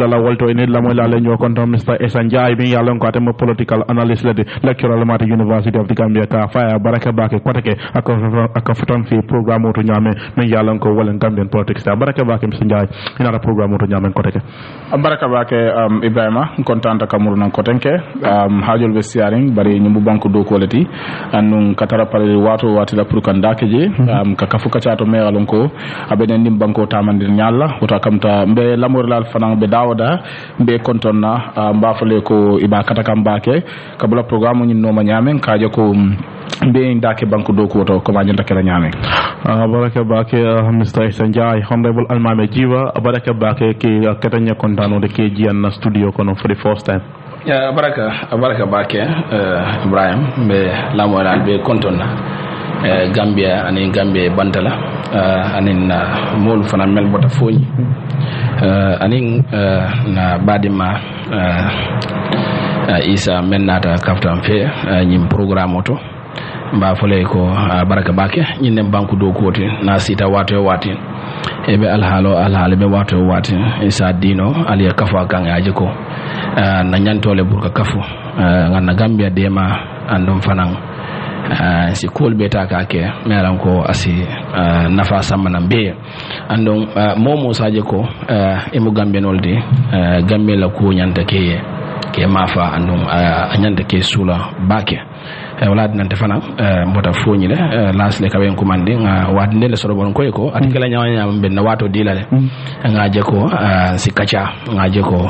la walto ene la mo la ñoo konton Mr. Sanyang bi yalla ko atema political analyst la de lecturer at University of the Gambia ka faya baraka bake koteke aka foton fi programme to ñame men yalla ko wala Gambian politics ta baraka bake Mr. Sanyang ina programme to ñame koteke baraka bake Ibrima kontanta kamuru nan kotenke hajol be siaring bari ñumbu banku do quality anun katara pare wato watila pour kan dakeje ka kafu kacato me yalla ko abenen nim banko tamandir nyalla wota kamta mbe lamor lal fanan be dawda mbe kontonna mbafale ko iba katakam bake kabula programme ñin no ma ñamen kaje ko mbe ndake banko do ko to ko ma ñanta kala ñamen baraka bake Mr. Sanyang honorable almame jiwa baraka bake ki katanya kontano de ke jian na studio kono for the first time baraka bake Ibrahim be lamor lal be kontonna Gambia anin Gambia bantala anin mol fana mel bota foñi anin na badima Isa mennata kaftan fe nyim programme oto mba fole ko baraka bake nyine banku do koti na sita wato wati ebe alhaalo be wato wati Isa dino ali kafa kan aje ko na nyantole burka kafu ngana Gambia dema andum fanan si kol beta kake melan ko asi nafa samana be andon momo saje ko emu gambe nolde gambe la ko nyanta ke mafa andon anyanta ke sula bake wala dinante fana mbota foñi le las le kawen commande nga wadde le soro bon koy ko atikala nyaanya ben na wato dilale nga je ko si kacha nga je ko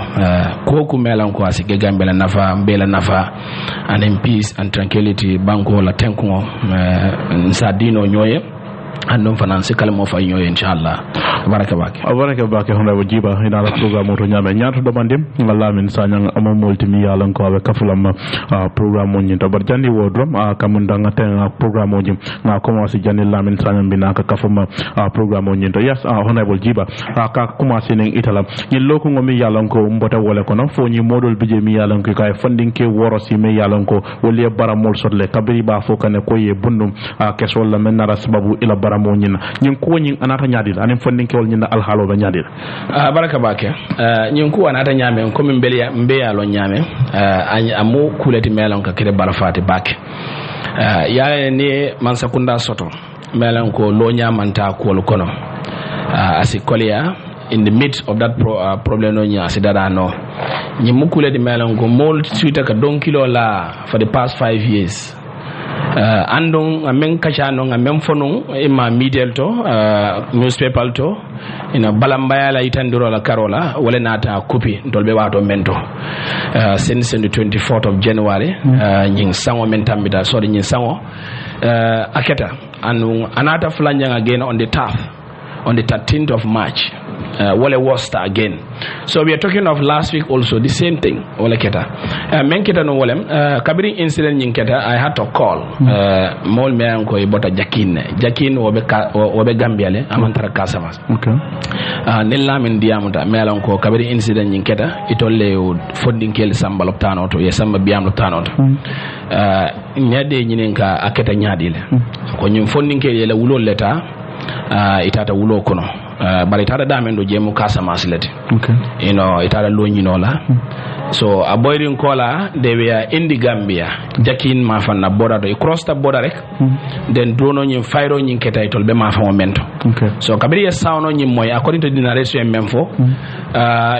ku melan ko asi gambe la nafa mbela nafa and peace and tranquility banko la tenko sa dino nyoye andon fana si kala mo fa nyoye inshallah baraka bake honda wajiba ina la programme to nyame nyaato do bandem lamin Sanyang amo multimi yalan ko be kafulam programme ni to bar jandi wodrom kamunda ngaten programme ni na commencé jandi lamin Sanyang bina ka kafuma programme ni to yes honorable jiba ka commencé nen italam ni loko ngomi yalan ko mbota wala ko no fo ni modol bije mi yalan ko kay funding ke worosi me yalan ko woli baramol sotle kabri ba fo kane ko ye bundum kesol la men nara sababu ila baramo ni nyin ko nyin anata nyaadi anen funding kewol ñinda alhaalo ba ñadir baraka bake ñin ku anata ñame ko min mbeya lo ñame amu kuleti melon ka kire barafati bake ya ni man sakunda soto melon ko lo ñamanta ko kono asikoliya in the midst of that problem no nya sidada no ñi mu kuleti melon ko mol suita ka don kilo la for the past 5 years andon amen kachano amen fonon ima medial to newspaper to ina balambaya la itandiro la karola wala nata copy dolbe wato mento since the 24th of January nying sango mentambita so nying sango aketa and another flanyang again on the 13th of March wale worst again. So we are talking of last week also the same thing wale keta men keta no wale kabiri incident nyin keta I had to call mol me an ko bota jakin wobe Gambia le amantara Casamance okay nella men diamuta melan ko kabiri incident nyin keta itolle fonding kel samba loptano to ye samba biam loptano to nyade nyinen ka aketa nyadile ko nyum fonding kel le wulol leta itata wulo kono bari tada damen do jemu Casamance leti okay itada lo nyinola so avoiding kola they were in the Gambia jakin ma fanna border do cross the border rek then drono nyim fayro nyin keta itol be ma fa momento okay so kabiri ya sawno nyim moy according to dinare so memfo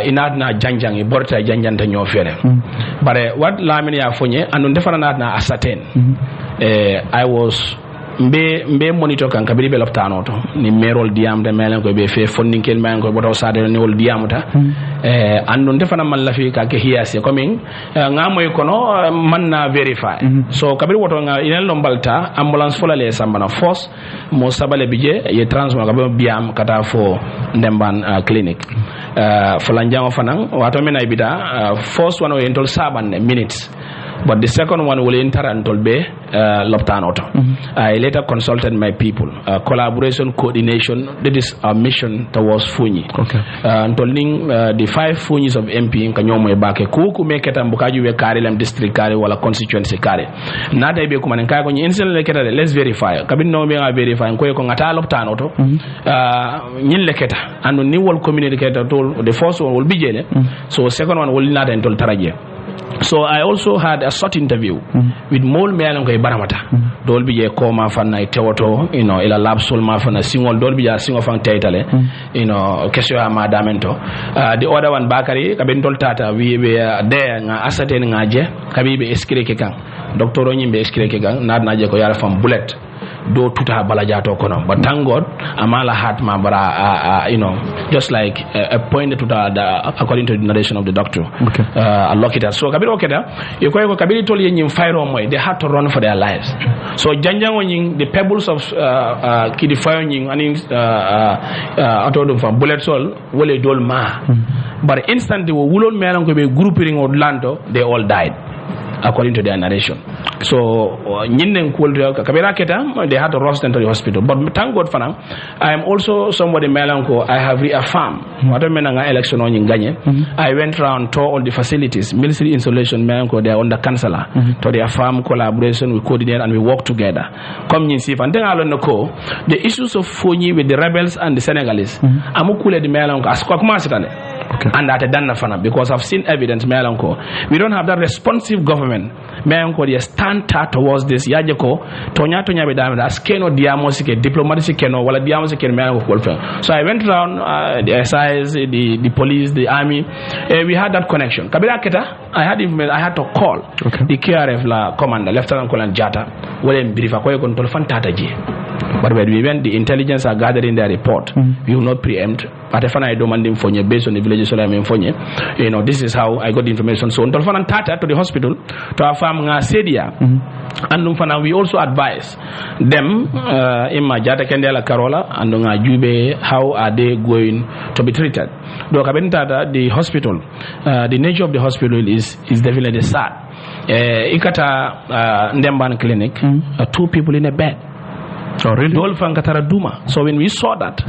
inadna janjang borta janjanta nyo fere bare what lamin ya fonye anu defana na ascertain I was mbe monitor kan kabiri be loptano to ni merol diam de melen ko be fe funding kel men ko boto sade ni wol diamuta andon defana man la fi ka ke hiasi coming ngamoy kono man na verify so kabiri woto nga inen lombalta ambulance fola le sambana force mo sabale bije ye transfer ka biam kata fo ndemban clinic fola njama fanan wato mena bida force wano entol saban minutes But the second one will enter and be Loptan Auto. I later consulted my people. Collaboration, coordination, that is our mission towards Funyi. Tolding the 5 Funyis of MP in Kanyomo Ebake, Kuku make it and Bukaju Kari, District Kari, or constituency Kari. Nada be Kumanka, let's verify. Kabin no me verify and Koyakongata Loptan Auto. Nil Leketa and the new world communicator told the first one will be Jene. So second one will not enter Taraje. So I also had a short interview with Mol Mealongo Baramata. Dolby a coma fan teoto, ila lab sol mafana single dolby a single fan teitale, Kesua Madamento. The other one Bakari, Kabentol Tata, we were there ascertaining Aje, Kabibi Eskirikang, Dr. Ronim Eskirikang, Nad Najakoyara from Bullet. Do tuta balajato kono, but thank God amala hat mabara just like a point to the according to the narration of the doctor. Allocate. So kabiro okeda you ko kabiri tol yin fire moy they had to run for their lives. So janjang won the pebbles of kidi fire yin and atodum from bullet sol wole dol ma but instantly wo wulol melan ko be grouping Orlando they all died according to their narration. So they had to rush them to the hospital. But thank God for now, I am also somebody melanco. I have reaffirmed election on Ganye. I went around to all the facilities, military installation melanco, they are under councillor to the affirm collaboration, we coordinate and we work together. Come and see and then I'll know the issues of Fonyi with the rebels and the Senegalese. Amukule the melanco as and that Danafana because I've seen evidence melanco. We don't have that responsive government. Melanco they stand towards this Yajako, Tonya Bedam, Askeno Diamosike, diplomatic Keno, while Diamosike melanco. So I went around the SIs, the police, the army. We had that connection. Kabila Keta, I had to call the KRF commander, Lieutenant Colonel Jata, William Brifakoy control Fantataji. But when we went, the intelligence are gathering their report. We will not preempt. But if I don't for you based on the villages so I'm in Fonye, this is how I got the information. So until Tata to the hospital to affirm Sedia. And we also advise them in Majata Kendela Carola and Jube how are they going to be treated. The hospital, the nature of the hospital is definitely sad. Ikata Ndemban Clinic, 2 people in a bed. So when we saw that,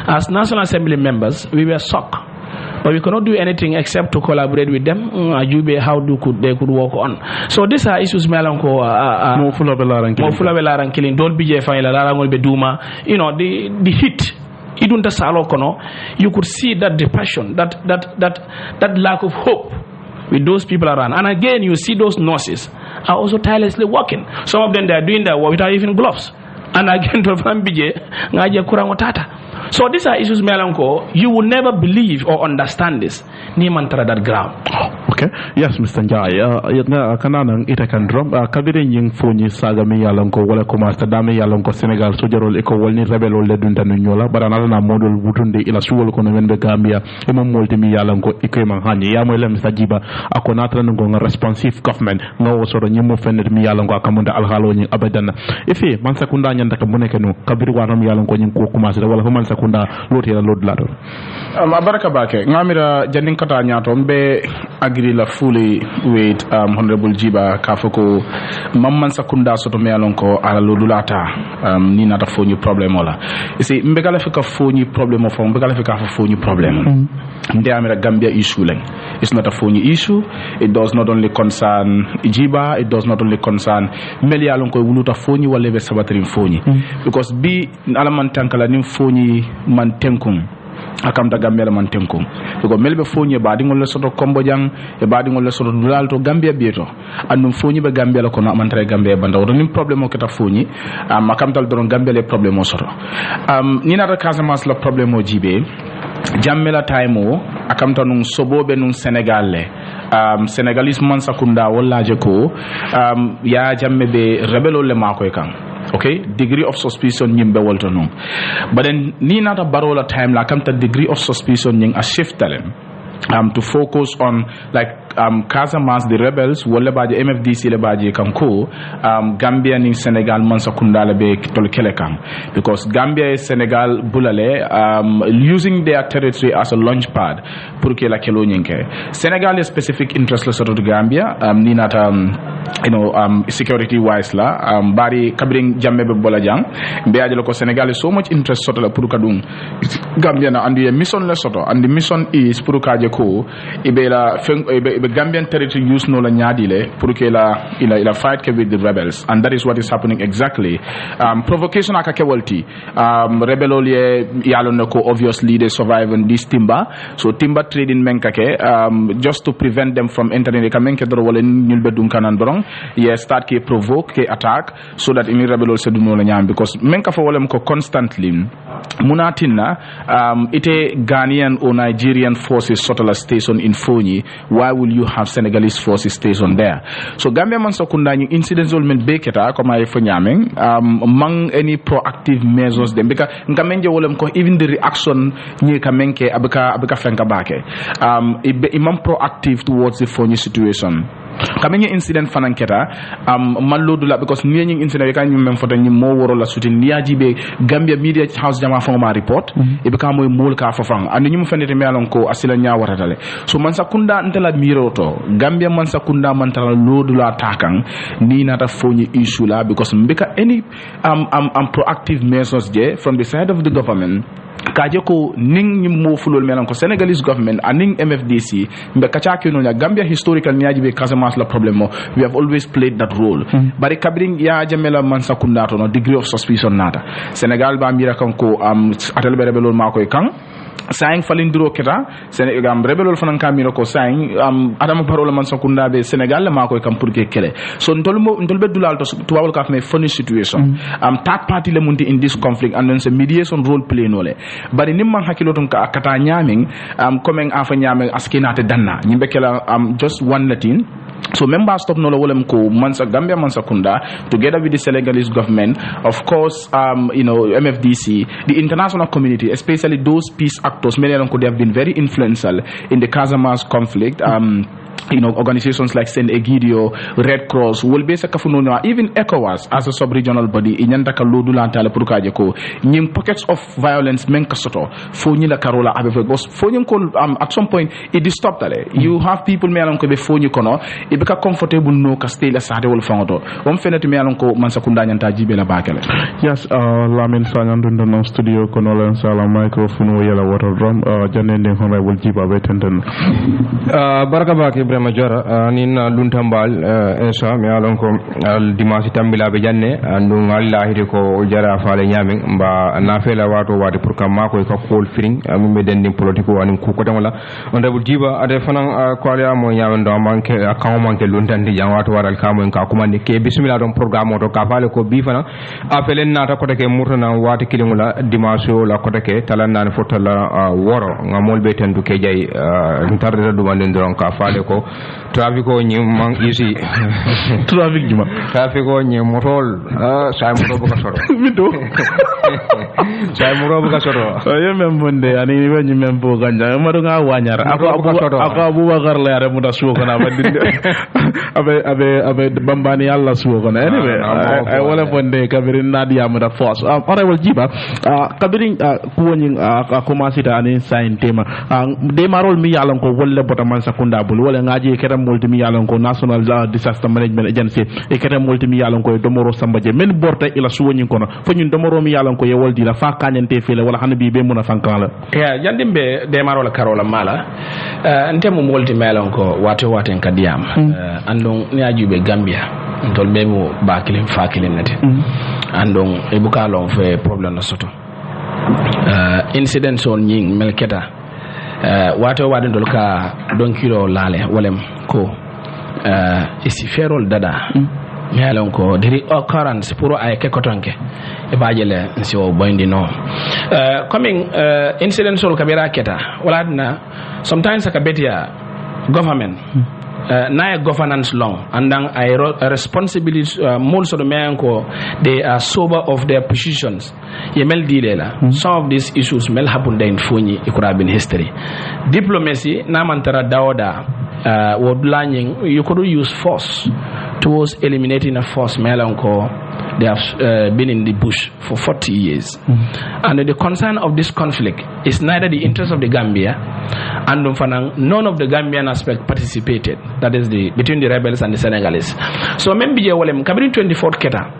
as National Assembly members, we were shocked. But we cannot do anything except to collaborate with them. How they could work on. So these are issues melanco more full of alarm killing. Don't be beduma. The heat. You could see that depression, that lack of hope with those people around. And again, you see those nurses are also tirelessly working. Some of them they are doing their work without even gloves. And again, so these are issues, Melanco. You will never believe or understand this. Nimantara that ground. Okay. Yes, Mr. Njai. Kananang ita kan drum. Kabiri nying fonyi saga mi yalanko wala kumasta dami yalanko Senegal sojarol eko walni rebel ole dunta nyola. Baranala na model butunde ila suwol kono wenbe Gambia. Imo multi mi yalanko iko manghani. Ya mwele Mr. Jiba ako natra nga responsive government. Nga osoro nyimo fened mi yalanko akamunda alhalo nying abadan. Ifi mansa kunda nyanda kabuneke no kabiri wana mi yalanko nying kumasta wala mansa kunda loti la lod lado. Abaraka bake. Ngamira janding kata nyato mbe agri la fully with Honorable Jiba Kafoko Mamman Sakunda soto me alonko ala lodulata ni nata fonyi problem ola. You see mbegala fika fonyi problem of mbegala fika fonyi problem. Nde amira Gambia issue leng. It's not a fonyi issue. It does not only concern Jiba, it does not only concern meli alonko wuluta fonyi wala be sabatrin fonyi. Because bi alaman tankala nim fonyi man tenkum akamta Gambia man tenkum because melbe fonye baadi ngol soto kombo jang e baadi ngol soto dulalto Gambia bieto andum fonye be Gambia la kono amantre Gambia banda wodo nim problème o keta fonye akamtal doron Gambia le problème o soto ni na Casamance la problème o jibe jammela time o akamta num sobobe num Sénégal le Sénégalais man sakunda wala je ko ya jamme be rebelo le makoy kan. Okay, degree of suspicion nyimbe wolto no. But then ni nata barola time la kamta degree of suspicion nying a shift talent. to focus on like Casamance, the rebels, wala baje MFDC le baje kanko, Gambia ni Senegal mansa kundala be tol kelekam, because Gambia and Senegal bulale using their territory as a launch pad pour que la kelo nyinke. Senegal is specific interest la soto Gambia, ni nata security wise la, bari kabring jamme be bola jang, be ajelo ko Senegal is so much interest soto la pour kadung Gambia na andi mission la soto, and the mission is pour kaje ko ibela the Gambian territory use no la nyadile pour que la fight with the rebels, and that is what is happening exactly. Provocation aka kewalti rebel ye yalon ko obviously they survive on this timber, so timber trading menkake just to prevent them from entering the kamenke dro wala ñul be dun kanan dorong ye start ke provoke ke attack so that any rebel se du no la nyam, because menka fa wala ko constantly munatina ite Ghanaian or Nigerian forces sotala station in Fonyi, why will you have Senegalese forces stationed there? So Gambia man sakunda ñu incidents ol men beketa comme ay fo ñameng mang any proactive measures dem because ngamenje wolem ko even the reaction ñi ka menke abaka fenka bake imam proactive towards the Fonyi situation. Kamenye incident fananketa malodula because niye incident ka ñu mem foto ñi mo woro la suti niaji be Gambia Media House jama fama report e be ka moy mol ka fafang and ñu fenete me alon ko asila nya waratale so man sakunda ntela miroto Gambia man sakunda man tala lodula takang ni nata Fonyi issue la because mbeka any proactive measures je from the side of the government kaje ko ning ñi mo fulol melan ko Senegalese government aning MFDC mbe kacha ke no Gambia historical niaji be Casamance la problème we have always played that role bari kabring ya jamela man sakunda to no degree of suspicion nata Senegal ba mira kan ko atal be rebelol makoy kan saying falindiro keta Senegal rebelol fanan kamiro ko saying adama parola man sakunda be Senegal ma koy kam pour que kele so ndolbe dulal to tubabol ka me funny situation third party le munti in this conflict and then se mediation role play no le bari nimman hakiloton ka kata nyaming coming afa nyaming askinate danna nyimbe kala just one Latin. So members stop no wolem ko mansa Gambia mansa kunda together with the Senegalese government, of course MFDC, the international community, especially those peace actors, many of them could have been very influential in the Casamance conflict. Organizations like Saint Egidio, Red Cross, will be even ECOWAS as a sub-regional body in Yantaka Lodulantale Purkajeko, Nim pockets of violence Menkasoto, Fonyi Carola Abevos, Fonyi at some point it is stopped. You have people Melanco Fonyi Kono, it became comfortable no Castella Sadewol Fonto, Fenet Melanco Mansakunda and Tajibela Bakele. Yes, Lamin Sanyang no studio Konolan Sala microphone yellow water drum, Janin Honorable Jiba Vetenden. Barakabaki Ebrima jarra nin luntambal esa mi alon ko al dimasi tambila be janne andu ngallahi ko jara faale nyami mba na fela wato wade pour kam mako ko kol firing mi den politiko anin ku ko wala on debul jiba ade fanan ko ala mo nyaawen do manke akaw manke luntandi jang wato waral kamo ka kumande ke bismillah don programme to ka faale ko bi fana afelen nata ko take murtana wati kilingula dimasio la ko take talanna fotala woro ngamol be tendu ke jay ntarde do wanden don ka faale ko traffic o ñi man isi traffic juma traffic o ñi motol say moto bu ka soro mito say moto bu ka soro yo mem bonde ani ni ñu mem bo ganja ma do nga wañar ako Abubakar la yare mu da suwo ko na ba dinde abe bambani yalla suwo ko na anyway ay wala bonde kabirin nadia mu da force honorable jiba kabirin ku woni commencé ta ani sain tema de marol mi yalla ko wolle bota man sakunda bul wala ngaji keta multimi yalon ko national disaster management agency e keta multimi yalon ko domoro sambaje men borta ila suwoni kono fo ñun domoro mi yalon ko ye woldi la fa kanente fele wala hanabi be muna fankan la ya jandimbe de marola karola mala ntemu multimi yalon ko wato waten kadiyam andon ni ajube Gambia ntol be mo bakilin fakilin nete andon e bukalon fe problem na soto incident on ñing mel keta wato wadin dol ka don kilo lale walem ko isi ferol dada nyalon ko diri occurrence pour ay ke kotonke e bajele nsi o boyndi no coming incident sol kabira keta wala na sometimes ka betia government na governance long and then a responsibility most of the men they are sober of their positions. Some of these issues mel happen in Funi, it could have been history. Diplomacy, namantara daoda, word learning, you could use force towards eliminating a force melanco. They have been in the bush for 40 years. And the concern of this conflict is neither the interest of the Gambia and none of the Gambian aspect participated. That is between the rebels and the Senegalese. So maybe Kabiri 24th Keta,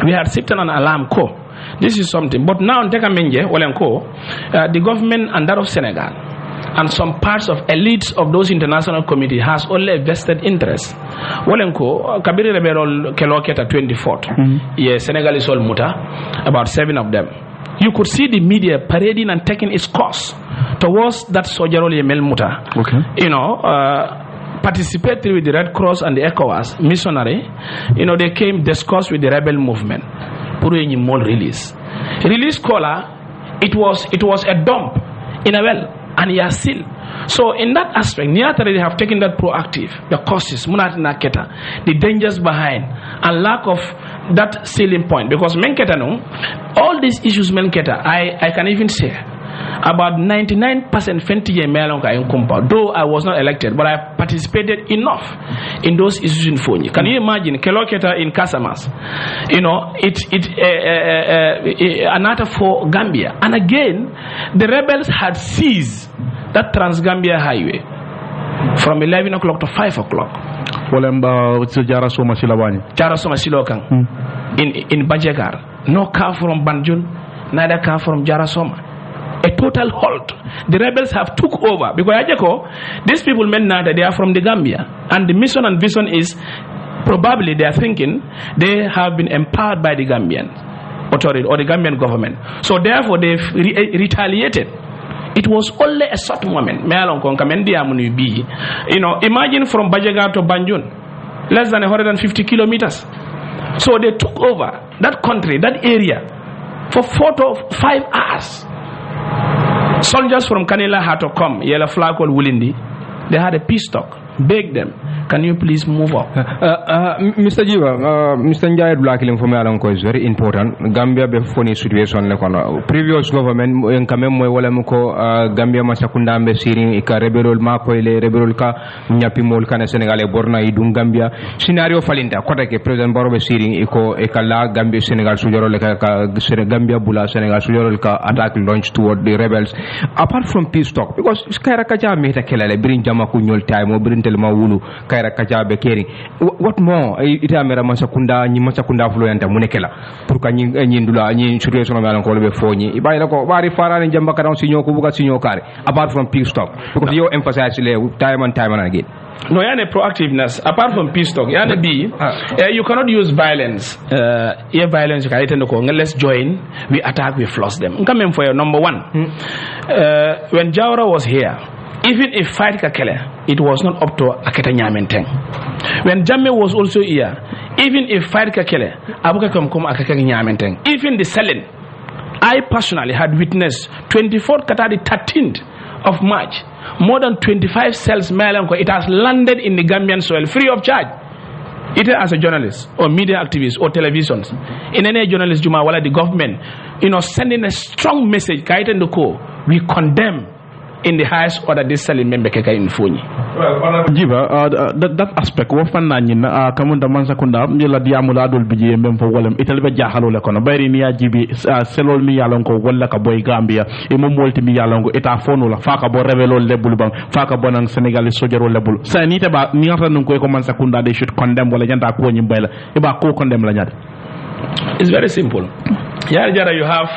we had set an alarm call. This is something. But now the government and that of Senegal and some parts of elites of those international committee has only a vested interest. Walenko, Kabiri Rebel Keloketa 24th. Yes, Senegalese all muta, about 7 of them. You could see the media parading and taking its course towards that soldierly Mel Muta. Okay. Participated with the Red Cross and the ECOWAS missionary. They came discuss with the rebel movement. Puruyenyi mall release. Release caller, it was a dump in a well. And he has still. So in that aspect, Niatari have taken that proactive, the causes, the dangers behind, and lack of that sealing point. Because Menketa, all these issues Menketa, I can even say, about 99% Fentiye Melonka in Kumpa, though I was not elected, but I participated enough in those issues in Foni. Can you imagine Keloketa in Casamas? Another for Gambia. And again, the rebels had seized that Trans-Gambia highway from 11 o'clock to 5 o'clock. Jarra Soma Silokang. In Bajagar. No car from Banjul, neither car from Jarra Soma. A total halt. The rebels have took over because these people they are from the Gambia, and the mission and vision is probably they are thinking they have been empowered by the Gambian authority or the Gambian government. So therefore they've retaliated. It was only a short moment. Imagine from Bajagar to Banjul, less than 150 kilometers. So they took over that country, that area, for 4 to 5 hours. Soldiers from Kanila had to come. Yellow flag called Wulindi. They had a peace talk. Beg them, can you please move up? Mr. Jiva, Mr. Njayed Blackiling for Melanco is very important. Gambia be funny situation previous government in Kamemo Walamuko, Gambia Masakunda be Siring, Ika Rebel Makoile, Rebelka, Nyapimol Kana Senegal, Borna Idung Gambia. Scenario Falinta, Kotake, President Borobe Siring, Iko, Ekala, Gambia, Senegal, Sujoroleka, Gambia Bula, Senegal, Sujorolka attack launched toward the rebels. Apart from peace talk, because Skarakaja Meta Kela, bring Jamakunyol time or bring Telmawulu, Kaira Kajabe Kering. What more? Itamera Masakunda, Nimasakunda Fluenta Munekela, Purkani Nindula, situation of Alan Colbe Foni, Ibaiko, Bari Farah and Jambaka, Sino Kubuka, Sino Kari, apart from peace talk, because you emphasize time and again. No, you have proactiveness. Apart from peace talk, you cannot use violence. Violence, let's join, we attack, we flush them. Coming for your number one. When Jawara was here, even if fight Kakele, it was not up to Aketa Nyamenteng. When Jamme was also here, even if fight Kakele, Abuka come Akeka Nyamenteng. Even the selling, I personally had witnessed 24th Qatar, the 13th of March, more than 25 cells, it has landed in the Gambian soil free of charge. Either as a journalist or media activist or televisions. In any journalist, Jumawala, the government, sending a strong message, we condemn in the highest order this selling member in Funi. Jiva, that aspect, what fan Kamunda Mansakunda, Mila Diamuladul BG for Wallem, Italy Jahalo Kono, Bari Nia GB, Selol Mialongo, Wallaka Boy Gambia, Imo Multi Mialongo, Etafonola, Fakabo Revelo Lebulbang, Fakabonang Senegalese Soldier Lebul. Sanita about Niata Nunko Mansakunda, they should condemn Walajanta Kony Bella, about co condemn Lanyad. It's very simple. Yarjara, you have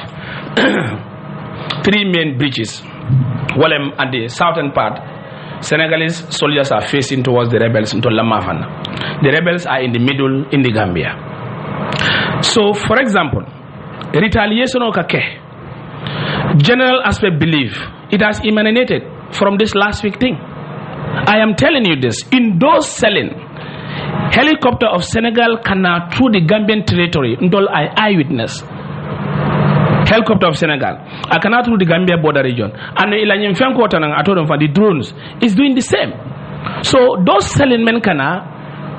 3 main bridges. Well, at the southern part, Senegalese soldiers are facing towards the rebels into Lamafan. The rebels are in the middle in the Gambia. So, for example, retaliation of Kake, general aspect belief, it has emanated from this last week thing. I am telling you this, in those selling, helicopter of Senegal cannot through the Gambian territory until I eyewitness. Helicopter of Senegal. I cannot through the Gambia border region. And the drones is doing the same. So those selling men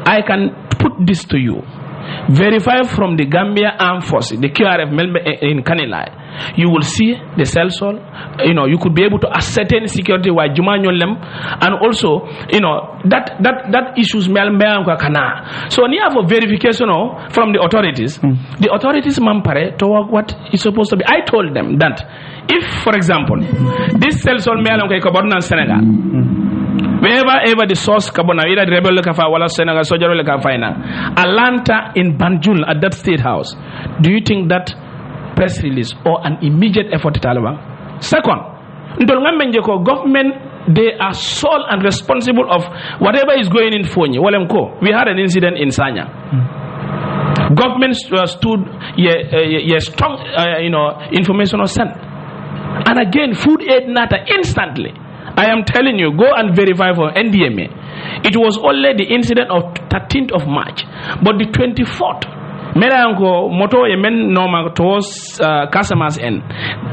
I can put this to you. Verify from the Gambia Armed Forces, the QRF in Kanilai. You will see the cell sol. You could be able to ascertain security why Jumanyolem, and also, that issues kana. So when you have a verification from the authorities, the authorities mampare to work what is supposed to be. I told them that if, for example, this cell sol in Senegal, wherever the source kabona, either the rebel kafa wala Senegal soldier kafaina, Atlanta in Banjul at that state house, do you think that press release or an immediate effort to Taliban? Second, government, they are sole and responsible of whatever is going in Fonyi. We had an incident in Sanyang. Government stood strong information was sent, and again food aid nata instantly. I am telling you, go and verify for NDMA. It was only the incident of 13th of March, but the 24th, Melanko moto yemen normal towards customers end.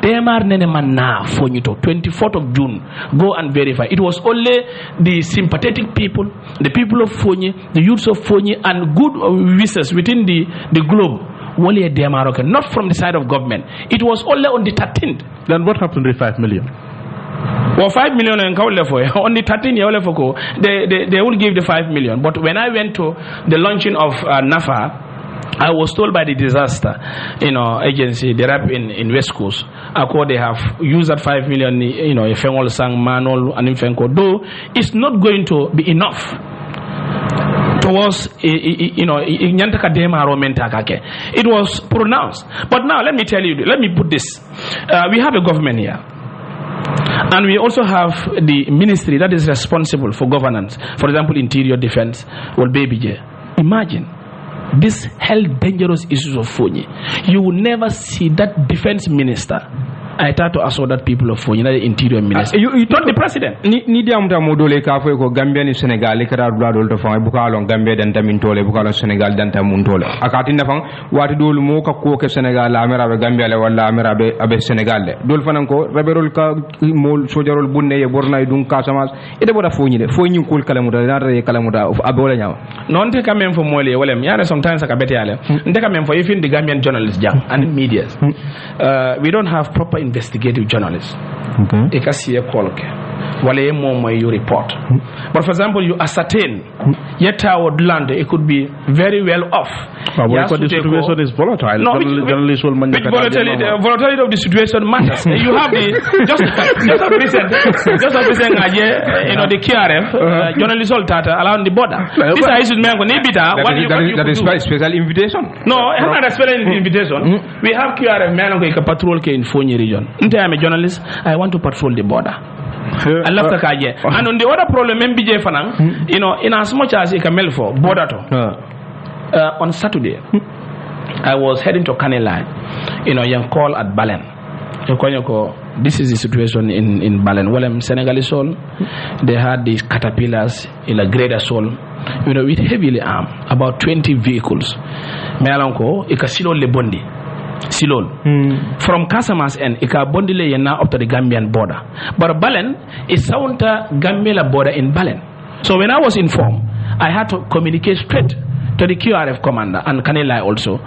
Demar nene mana fonito 24th of June. Go and verify. It was only the sympathetic people, the people of Fonyi, the youths of Fonyi, and good wishes within the globe. Wali Demaroke, not from the side of government. It was only on the 13th. Then what happened with 5 million? Well, 5 million on the 13th, they will give the 5 million. But when I went to the launching of NAFA, I was told by the disaster, agency, the rep in West Coast, they have used that 5 million, a fengol sang manual and infenko. Though it's not going to be enough towards, it was pronounced. But now let me tell you, let me put this. We have a government here. And we also have the ministry that is responsible for governance. For example, interior defense, Imagine this health dangerous issues of Fonyi. You will never see that defense minister. I try to assure that people of Fonyi, not the interior minister. You not the president. Ni dia amta modole ka fo ko Gambia ni Senegal kara dula dol to fa buka lon Gambia dan ta min tole buka lon Senegal dan ta mun tole. Akati na fang wati dol mo ka ko ke Senegal amera be Gambia le wala amera be abe Senegal le. Dol fanan ko reberol ka mol sojarol bunne ye borna dun Casamance ite boda Fonyi de Fonyi kul kala muda na re kala muda abe wala nyaw. Non te quand même fo mole wala yana sometimes ka bete ale. Nte quand même fo even the Gambian journalists jang and media. We don't have proper investigative journalists. Okay. You report. But for example, you ascertain yet our land, it could be very well off. The situation is volatile. No, volatility of the situation matters. You have just of recent, the KRF, journalists all tata around the border. This is that is a special invitation. No, it's not a special invitation. We have KRF man patrol in Fonyi region. I'm a journalist. I want to patrol the border. I love the kaje. And on the other problem, MBJ Fanang, in as much as it can mail for border on Saturday, I was heading to Kanilai, young call at Balen. This is the situation in Balen. Well, Senegalese soul, they had these caterpillars in a greater soul, with heavily armed, about 20 vehicles. Melanco, Ikasilo Lebondi. Silol. From Casamas and Ikabondile now up to the Gambian border. But Balen is Saunta Gambia border in Balen. So when I was informed, I had to communicate straight to the QRF commander and Kanilai also.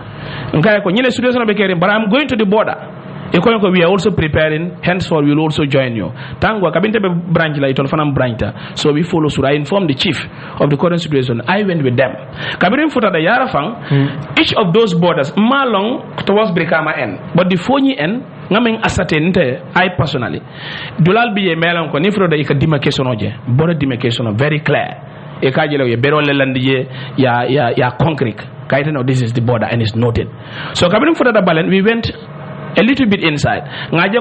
But I'm going to the border. We are also preparing, henceforth we will also join you. Tangwa kabinte branch la itonfanam branch. So we follow suit. I informed the chief of the current situation. I went with them. Kabirin futa da yarafang, each of those borders, malong towards Brikama end. But the Fonyi end, ngamin ascertain I personally. Dulal biye melang ko nifro da ika demarcation oje. Border demarcation very clear. Ekajelo ye berole landiye ya concrete. Kaiten know this is the border and it's noted. So kabirin futa da balen, we went a little bit inside. But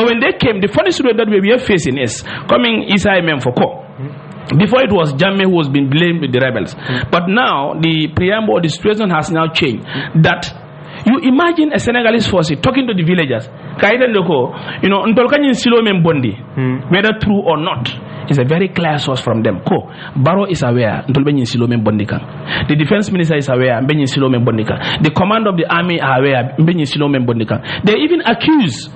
when they came, the funny situation that we are facing is coming Isai Memfoko. Before it was Jammeh who was being blamed with the rebels. But now the preamble, the situation has now changed. That you imagine a Senegalese force talking to the villagers. Whether true or not. Is a very clear source from them. Barrow is aware. The defense minister is aware. The command of the army are aware. They even accuse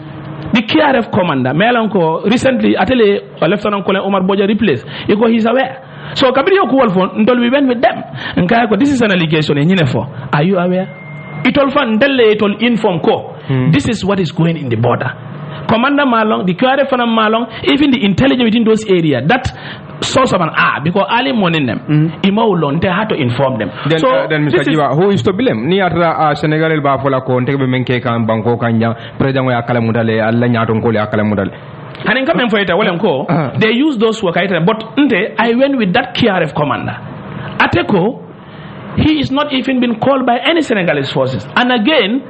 the KRF commander melanko recently atele Lieutenant Colonel Omar Boja replaced he's aware. So kabiri okuwal phone until we went with them nkaya ko this is an allegation are you aware? It all fun it all inform ko this is what is going in the border. Commander Malong, the KRF Malong, even the intelligence within those areas, that source of an because early morning them, they had to inform them. Then Mr. Jiwa, who is to blame? Ni atra Senegal el bafola ko nteke be menke kan banko kanja president ya kala mudale alla nyaton ko le akala mudale. And in coming for it, they use those work items. But I went with that KRF commander. Ateko, he is not even been called by any Senegalese forces. And again,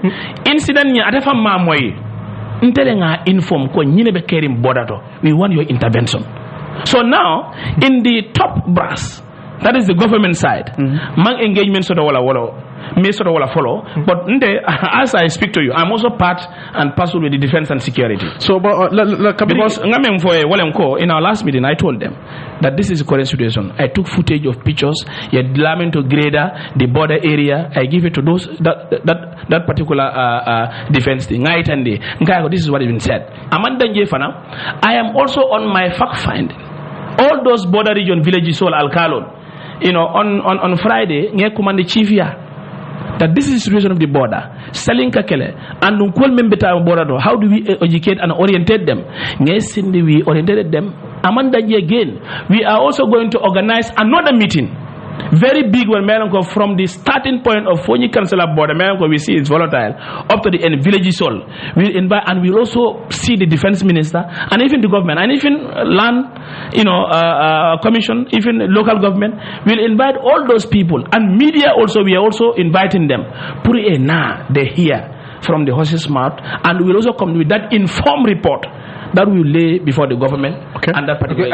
incident ni atefa mamoi. Inform ko nyine be kerim bodato. We want your intervention. So now, in the top brass, that is the government side, mang engagement sort of wala follow. But as I speak to you, I'm also part and parcel with the defense and security. So, because in our last meeting, I told them that this is the current situation. I took footage of pictures, lamin to grader, the border area. I give it to those that particular defense thing. This is what has been said. I am also on my fact find. All those border region villages, all Alcalon. On Friday, nge command the chief here that this is the situation of the border. Selling kakele and unkol membeta border. How do we educate and orientate them? Nge sindi we oriented them. Amanda again, we are also going to organize another meeting. Very big one, Melanco, from the starting point of Fonyi Council border, Melanco, we see it's volatile, up to the end, village soul. We'll invite, and we'll also see the defense minister, and even the government, and even land, commission, even local government. We'll invite all those people, and media also, we are also inviting them. Puri they hear from the horse's mouth, and we'll also come with that informed report that we will lay before the government and that particular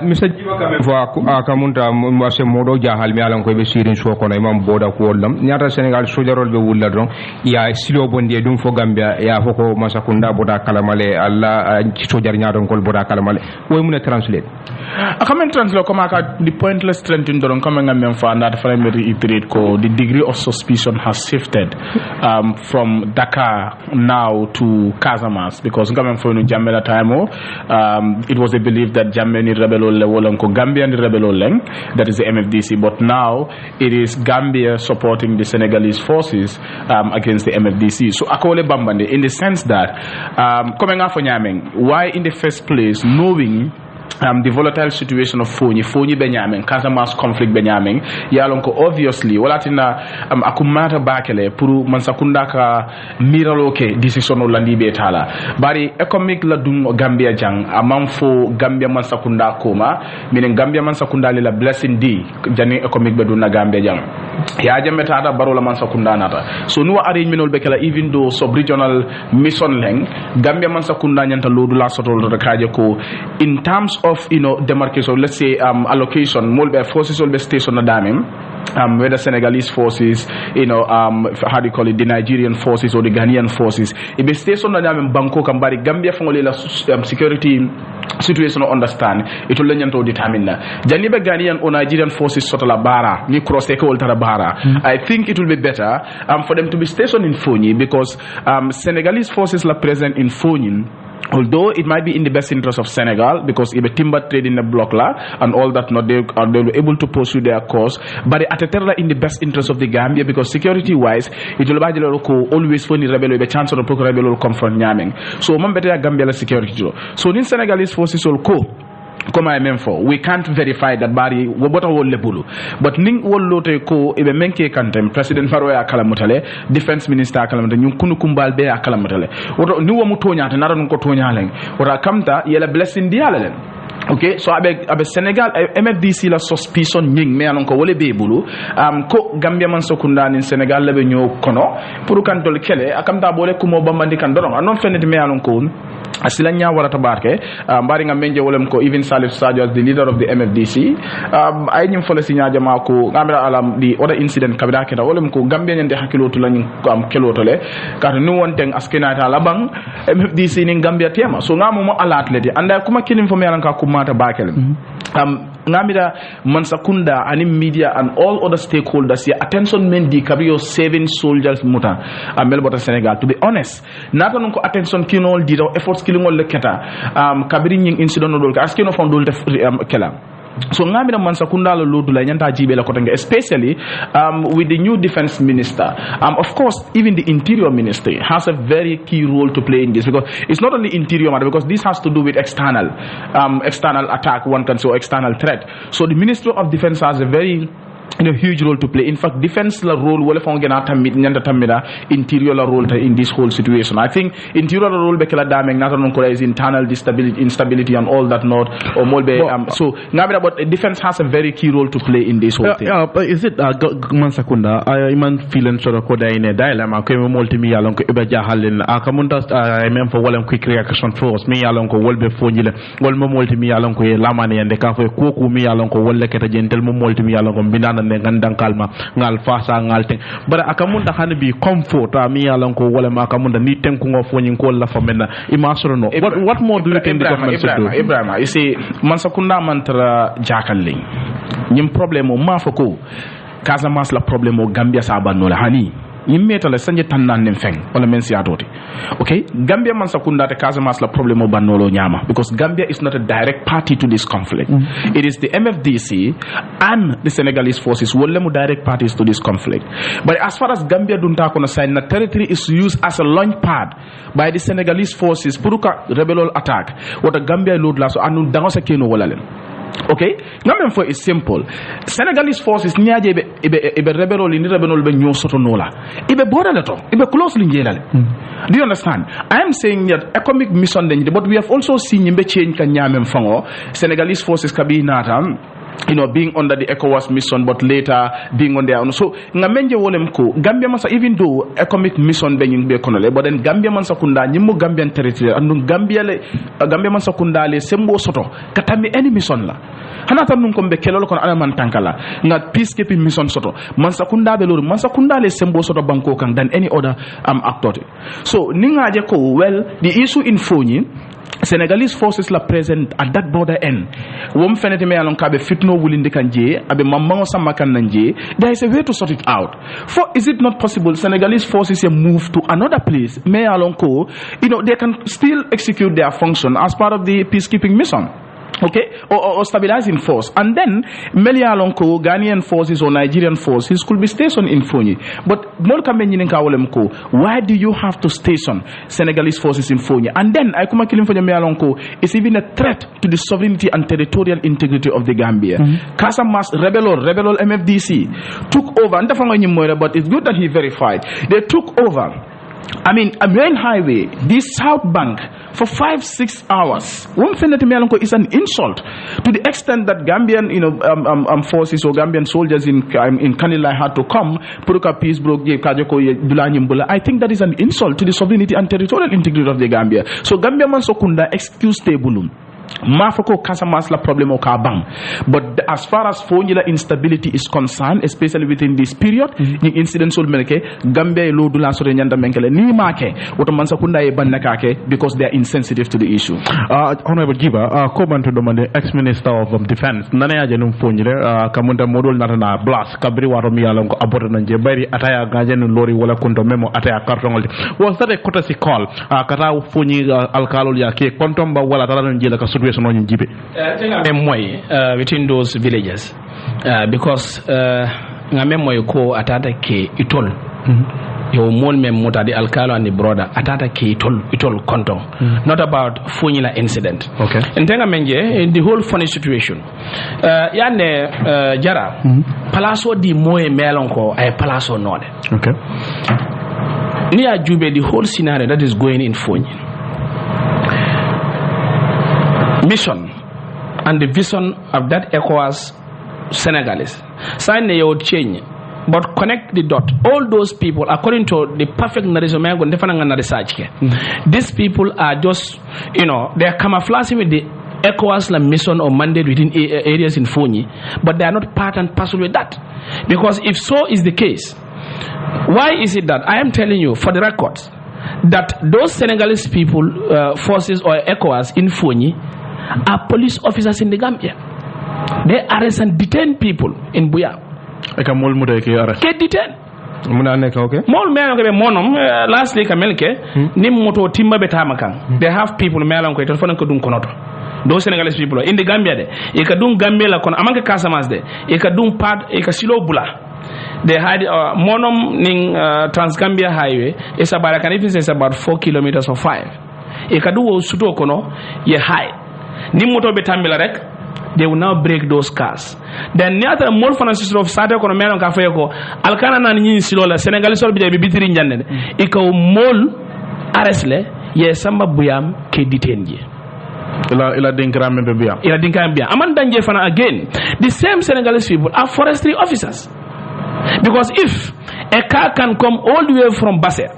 Mr. Jiwa kame for kamunta mwase modo jahal mi alan ko be sirin so kono imam boda ko lam nyata Senegal sojarol be wulla don ya silo bonde dum fo Gambia ya foko masakunda boda kalamale alla sojar nyaadon kol boda kalamale way mun translate akamen translate ko maka the pointless strengthening don ko ngam fa that primary iterate ko the degree of suspicion has shifted from Dakar now to Casamas, because government for Jamela Taimo, it was a belief that Jameni rebel Lewolonko Gambian rebel Leng, that is the MFDC, but now it is Gambia supporting the Senegalese forces against the MFDC. So Akole Bambande, in the sense that coming out for Nyameng, why in the first place knowing the volatile situation of Fonyi Benyamin, Casamas conflict Benyamin, Yalonko obviously, walatina akumata bakele, puru mansakunda ka miraloke decision o landi betala. Bari economic la dum Gambia jang, amamfo Gambia mansakunda koma, meaning Gambia mansakunda la blessing di, jani economic beduna Gambia jang. Ya jametada barola mansakunda nata. So no arrangement bekela, even though sub-regional mission leng, Gambia mansakunda nyanta lodu la sotol rekaje ko, in terms of demarcation, let's say allocation, mulbe forces will be stationed at Damim, whether Senegalese forces, how do you call it, the Nigerian forces or the Ghanaian forces. If they stationed at Damim, Bangkok and Bari, Gambia fangoli la security situation to understand, it will learn to determine that. Janiba Ghanaian or Nigerian forces sort of la bara, ni cross take all bara. I think it will be better for them to be stationed in Fonyi, because Senegalese forces are present in Fonyi. Although it might be in the best interest of Senegal, because if a timber trade in the block la and all that, not they were able to pursue their cause, but at a in the best interest of the Gambia, because security wise, it will always find the rebel a chance of the rebel will confront Nyaming. So better Gambia security. So in Senegalese forces will go. Come I mean for we can't verify that bari wobota wol lebulu but ning wol lote ko ibe menke kantem president Faro ya kalamutale defense minister kalamutale nyum kunu kumbal be ya kalamutale woto ni wo mu toñata nara non ko toñalen wota kamta yela blessing dialalen. Okay, so abe Senegal MFDC la suspicion nying me anon ko wole be bulu ko Gambia man sokunda ni Senegal labe nyo kono pour kan dol kele akamta bole ko mo bambandi kan doron anon fenete me anon ko asilanya wala tabarke mbari nga menje wolem ko even Salif Sadio as the leader of the MFDC ay nyim fole sinya jama ko ngamira alam di other incident kabida keta wolem ko Gambia nyande hakilotu lañu am kelotole kat nu wonteng askenata labang MFDC ni Gambia tema so ngamo mo alat ledi anda kuma kinim fo melan ka kumata bakel ngamira Mansakunda and media and all other stakeholders here attention men di kabio 7 soldiers muta a Melbourne Senegal. To be honest, not only attention kinol di efforts kilingol le keta kabiri nying incident dol ka askino fon dol def kela. So ngamira Mansakunda lo lodu la nyanta jibe la kotenga, especially with the new defense minister. Of course, even the interior ministry has a very key role to play in this, because it's not only interior matter, because this has to do with external attack, one can say, external threat. So the Ministry of Defense has a very huge role to play. In fact, defense la role wala fon gena tamit nyanda tamira interior la role in this whole situation. I think interior la role be kala dameng not on is internal instability and all that not or molbe so ngabira, but defense has a very key role to play in this whole thing. But is it Mansakunda I man feeling sort of koda in a dilemma ko multi mi yalon ko iba jahalen akamunta I mem for wala quick reaction force mi yalon ko wolbe fonjile wol mo multi mi yalon ko lamane yande ka fo ko mi yalon ko wolle keta jentel mo multi mi yalon ko binana ne gandan kalma ngal fasa ngal ten bara akamunda hani bi comfort mi yalan ko wala ma akamunda ni ten ko ngofo nyin ko la famena imasoro no what more do you think the government should do? Ebrima, you see Mansakunda mantra jakalling nyim problème o ma fako Casamance la problème o Gambia sa banno la hani yimmeta la sanje tannan nem feng wala men si adoti. Okay, Gambia Mansakunda te Casamance la problème o bannolo nyama, because Gambia is not a direct party to this conflict. It is the MFDC and the Senegalese forces wole mu direct parties to this conflict. But as far as Gambia dunta kono sign, the territory is used as a launch pad by the Senegalese forces puruka rebel attack what a Gambia load la so anu dangosa keno wala len. Okay, ngamen for is simple. Senegalese forces niaje ibe rebel ni rebel be nyosoto nola ibe border to ibe close linjelale. Do you understand? I am saying that economic mission denje, but we have also seen yimbe change kan nyamem fango Senegalese forces kabi natam being under the ECOWAS mission, but later being on their own. So, ngamenje wolem ko Gambia masa, even though economic mission being be konole, but then Gambia mansa kunda nyimu Gambian territory, and Gambia mansa kunda le sembo soto katami any mission la. Hanata nung kombe kelolo kon alaman tankala nga peacekeeping mission soto mansa kunda be lor mansa kunda le sembo soto banko kan than any other actor. So, ninga je ko well the issue in Fonyi Senegalese forces la present at that border end. Wom fenete me alon kabe fitno wulinde kanje abe mamango samakan nanje. There is a way to sort it out. For is it not possible Senegalese forces move to another place? Me alon ko, they can still execute their function as part of the peacekeeping mission. Okay, or stabilizing force, and then Melialonko, Ghanaian forces or Nigerian forces could be stationed in Fonyi. But why do you have to station Senegalese forces in Fonyi? And then I come killing for Melialonko is even a threat to the sovereignty and territorial integrity of the Gambia. Casamance rebel MFDC took over, but it's good that he verified. They took over. I mean, a main highway, this South Bank, for 5-6 hours. One thing that is an insult to the extent that Gambian, forces or Gambian soldiers in Kanilai had to come. Puruka peace broke. I think that is an insult to the sovereignty and territorial integrity of the Gambia. So Gambia man sokunda excuse tebulum. Mafoko Casamance la problem o kabang. But as far as Fonyi instability is concerned, especially within this period, the incidents will make Gambia lo dula so nyanda menkele ni make woto mansakunda e bannakake because they are insensitive to the issue. Honorable Jiba, comment to the ex-minister of defense nane aje num Fonyi kamunda modol natana blast kabri waro mi yalon ko abota nanje bari ataya gaje no lori wala konto memo ataya kartongol. Was that a courtesy call kata Fonyi alkalol ya ke kontomba wala tala njela ka situation on Jibe? Within those villages because ngamemoy ko atata ke itol yo mon mem muta di alkalo and the brother atata ke itol konton not about Fonyi incident. Okay, and tenga menje in the whole funny situation yane jara palaso di moye melon ko ay palaso node. Okay, near Jube the whole scenario that is going in Fonyi mission and the vision of that ECOWAS Senegalese sign they would change but connect the dot. All those people according to the perfect narration these people are just they are camouflaging with the ECOWAS mission or mandate within areas in Fonyi, but they are not part and parcel with that, because if so is the case, why is it that I am telling you for the record that those Senegalese people forces or ECOWAS in Fonyi are police officers in the Gambia? They arrest and detain people in Buya. Eka mol muda ke arrest. Ke detain. Muna ne ka okay. Mol me ko be monom lastly kamelke nim moto timba be tamakan. They have people me alan ko to fana ko dun konoto. Those Senegalese people in the Gambia de. E ka dun Gambia la kono amanke Casamance de. E ka dun part e ka silo bula. They had monom ning Trans-Gambia highway. It's about I can even say it's about 4 kilometers or 5. E ka du wo suto kono ye high. Nim moto be tambila rek. They will now break those cars. Then near more financial of Saturday kono melon ka fayeko alkana nan nyin silola Senegal sol bi de bitiri njande e ka mol arrest le ye samba buyam ke ditenje ila dinkram be biya ila dinkram biya aman danje fana again the same Senegalese people are forestry officers because if a car can come all the way from Basse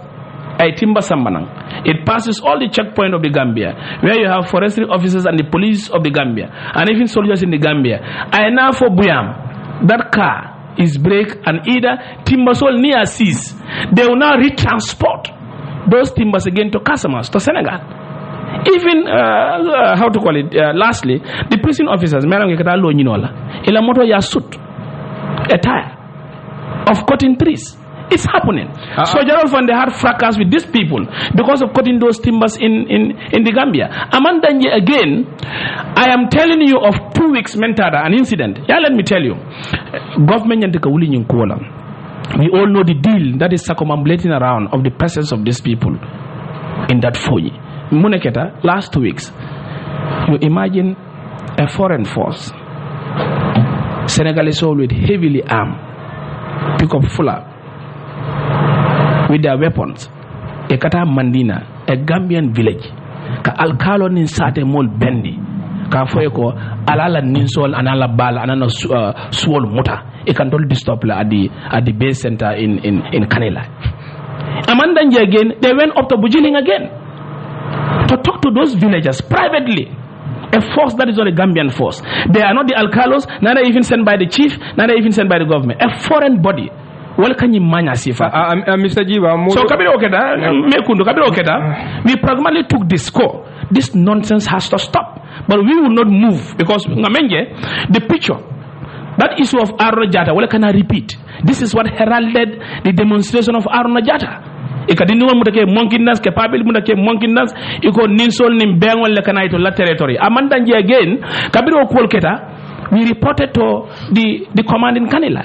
a timber sambanang it passes all the checkpoint of the Gambia where you have forestry officers and the police of the Gambia and even soldiers in the Gambia. And now for Buyam, that car is break and either timber sold near seas. They will now retransport those timbers again to Casamance, to Senegal. Even how to call it? Lastly, the prison officers, ila moto ya suit a tire of cutting trees. It's happening. So Gerald Fund, they had fracas with these people because of cutting those timbers in the Gambia. Amandanje again, I am telling you of 2 weeks mentada, an incident. Yeah, let me tell you. Government we all know the deal that is circumambulating around of the presence of these people in that foyer. Muneketa, last 2 weeks, you imagine a foreign force, Senegalese with heavily armed, pick up full up, with their weapons, a Kata Mandina, a Gambian village, ka alkalo nin sate mol bendi, ka foyeko alala ninsol anala bal anana swol mota. It can totally stop at the base center in Kanela. Amandanje again, they went up to Bujiling again to talk to those villagers privately. A force that is not a Gambian force. They are not the alkalos, neither even sent by the chief, neither even sent by the government. A foreign body. Mr. Jiva, so we pragmatically took this score. This nonsense has to stop. But we will not move because the picture, that issue of Aruna Jata, well, can I repeat? This is what heralded the demonstration of Aruna Jata. Ikadiniwa mutake monkiness, capable mutake monkiness, iko ninsol nim bengol lekanai to la territory. Amandanje again, Kabiro Kwolketa, we reported to the command in Kanila.